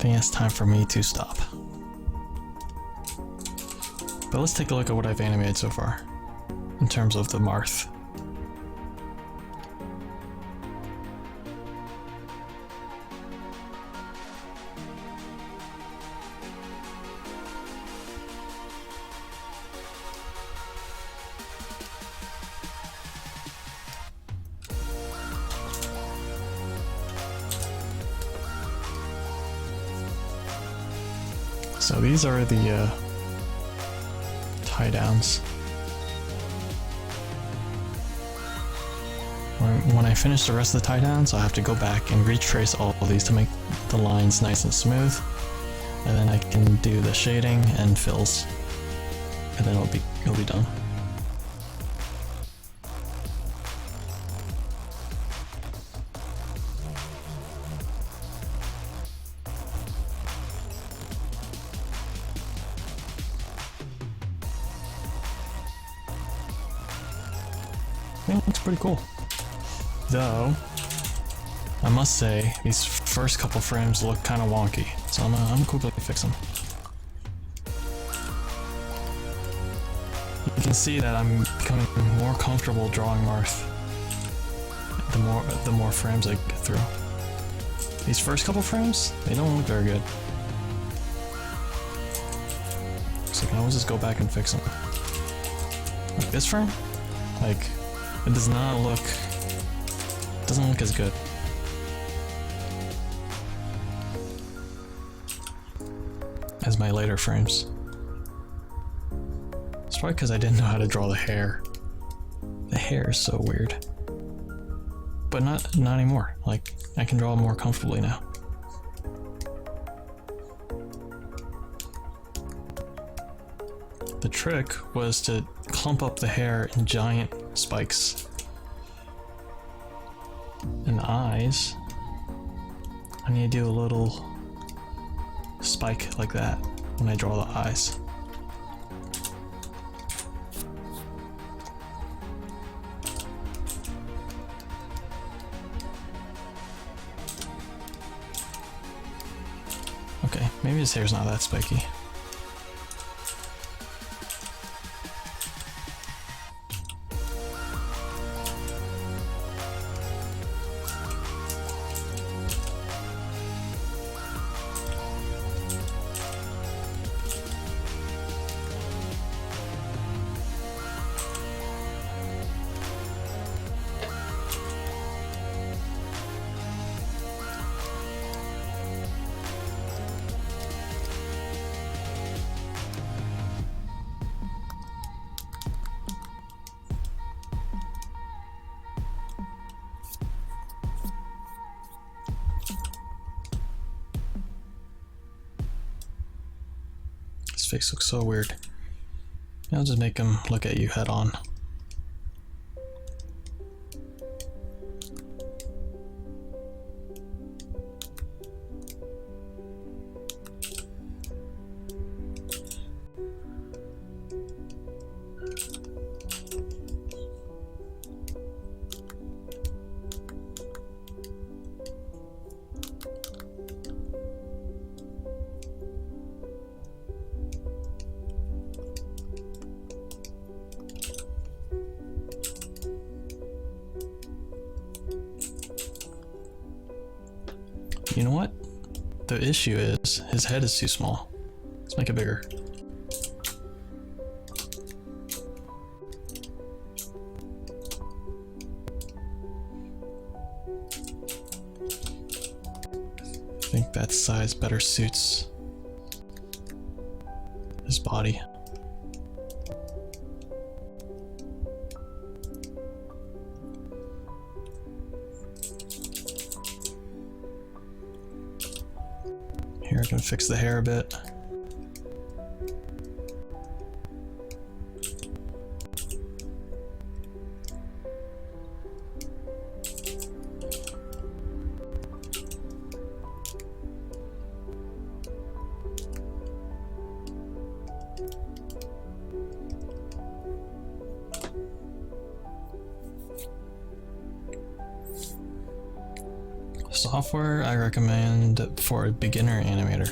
think it's time for me to stop. But let's take a look at what I've animated so far, in terms of the Marth. So these are the tie downs. When I finish the rest of the tie downs, I'll have to go back and retrace all of these to make the lines nice and smooth. And then I can do the shading and fills. And then it'll be done. Yeah, it looks pretty cool. Though, I must say, these first couple frames look kind of wonky, so I'm gonna quickly fix them. You can see that I'm becoming more comfortable drawing Marth the more frames I get through. These first couple frames, they don't look very good. So I can always just go back and fix them. Like this frame, like, it doesn't look as good. As my later frames. It's probably because I didn't know how to draw the hair. The hair is so weird. But not anymore. Like, I can draw more comfortably now. The trick was to clump up the hair in giant spikes. And the eyes, I need to do a little spike like that when I draw the eyes. Okay, maybe his hair's not that spiky. His face looks so weird. I'll just make him look at you head on. You know what? The issue is his head is too small. Let's make it bigger. I think that size better suits his body. Here, I can fix the hair a bit. software I recommend for a beginner animator.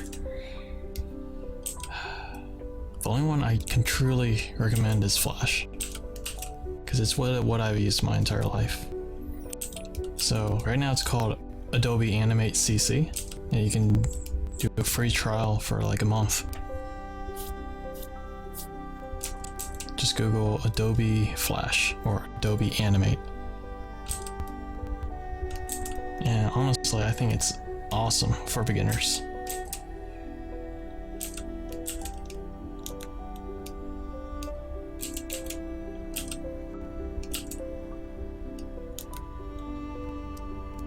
The only one I can truly recommend is Flash, because it's what I've used my entire life. So right now it's called Adobe Animate CC, and you can do a free trial for like a month. Just Google Adobe Flash or Adobe Animate. And honestly, I think it's awesome for beginners.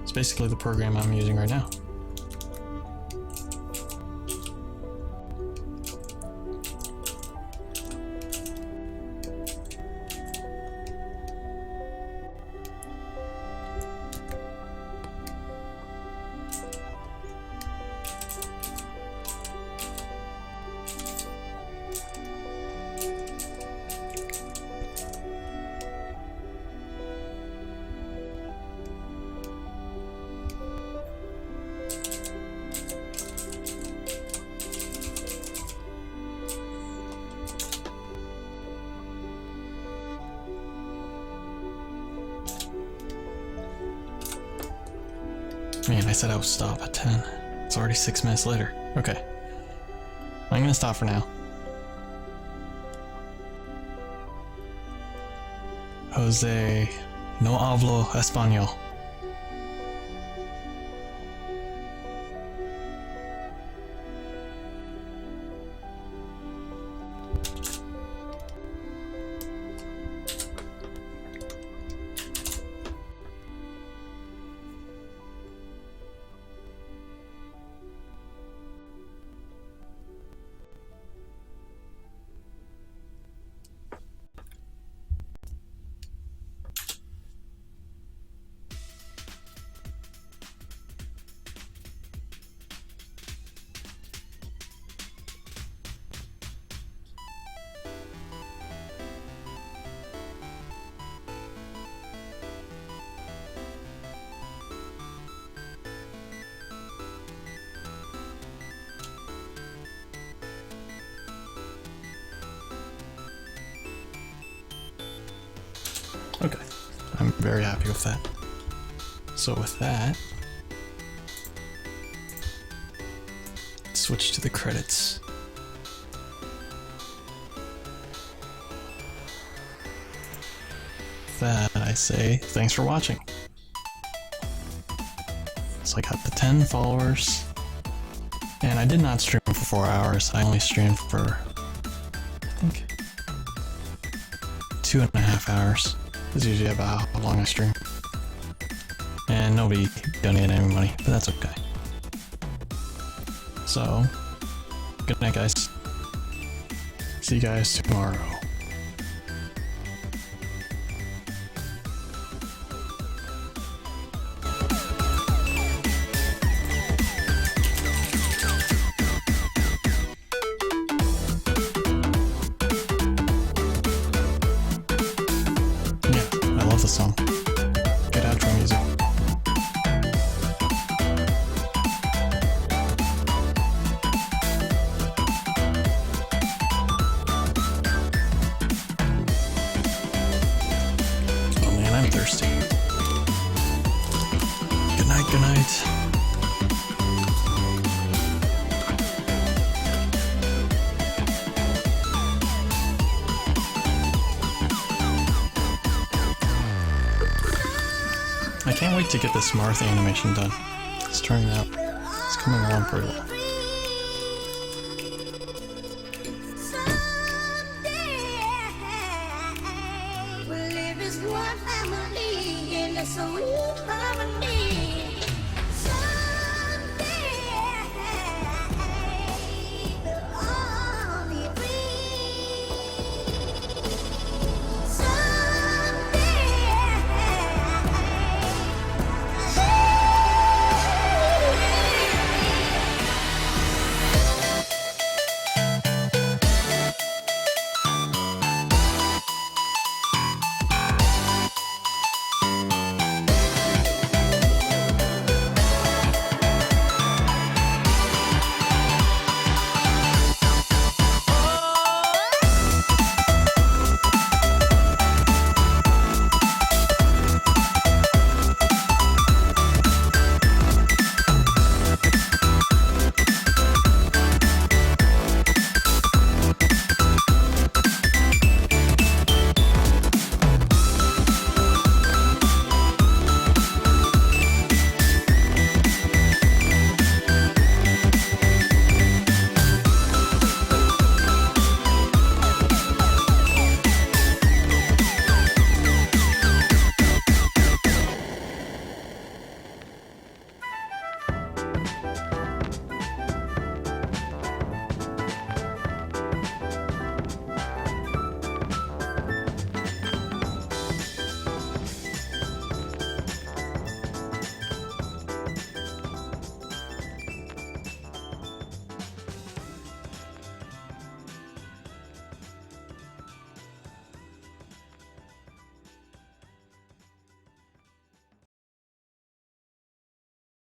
It's basically the program I'm using right now. Man, I said I would stop at 10. It's already 6 minutes later. Okay. I'm gonna stop for now. Jose, no hablo español. Okay, I'm very happy with that. So with that, switch to the credits. With that, I say thanks for watching. So I got the 10 followers, and I did not stream for 4 hours. I only streamed for, I think, 2.5 hours. That's usually about how long I stream. And nobody donated any money, but that's okay. So, good night, guys. See you guys tomorrow. The song. Good outro music. Oh man, I'm thirsty. Good night, good night. I can't wait to get this Marth animation done. It's turning out, it's coming along pretty well. We'll live as one family in a sweet harmony.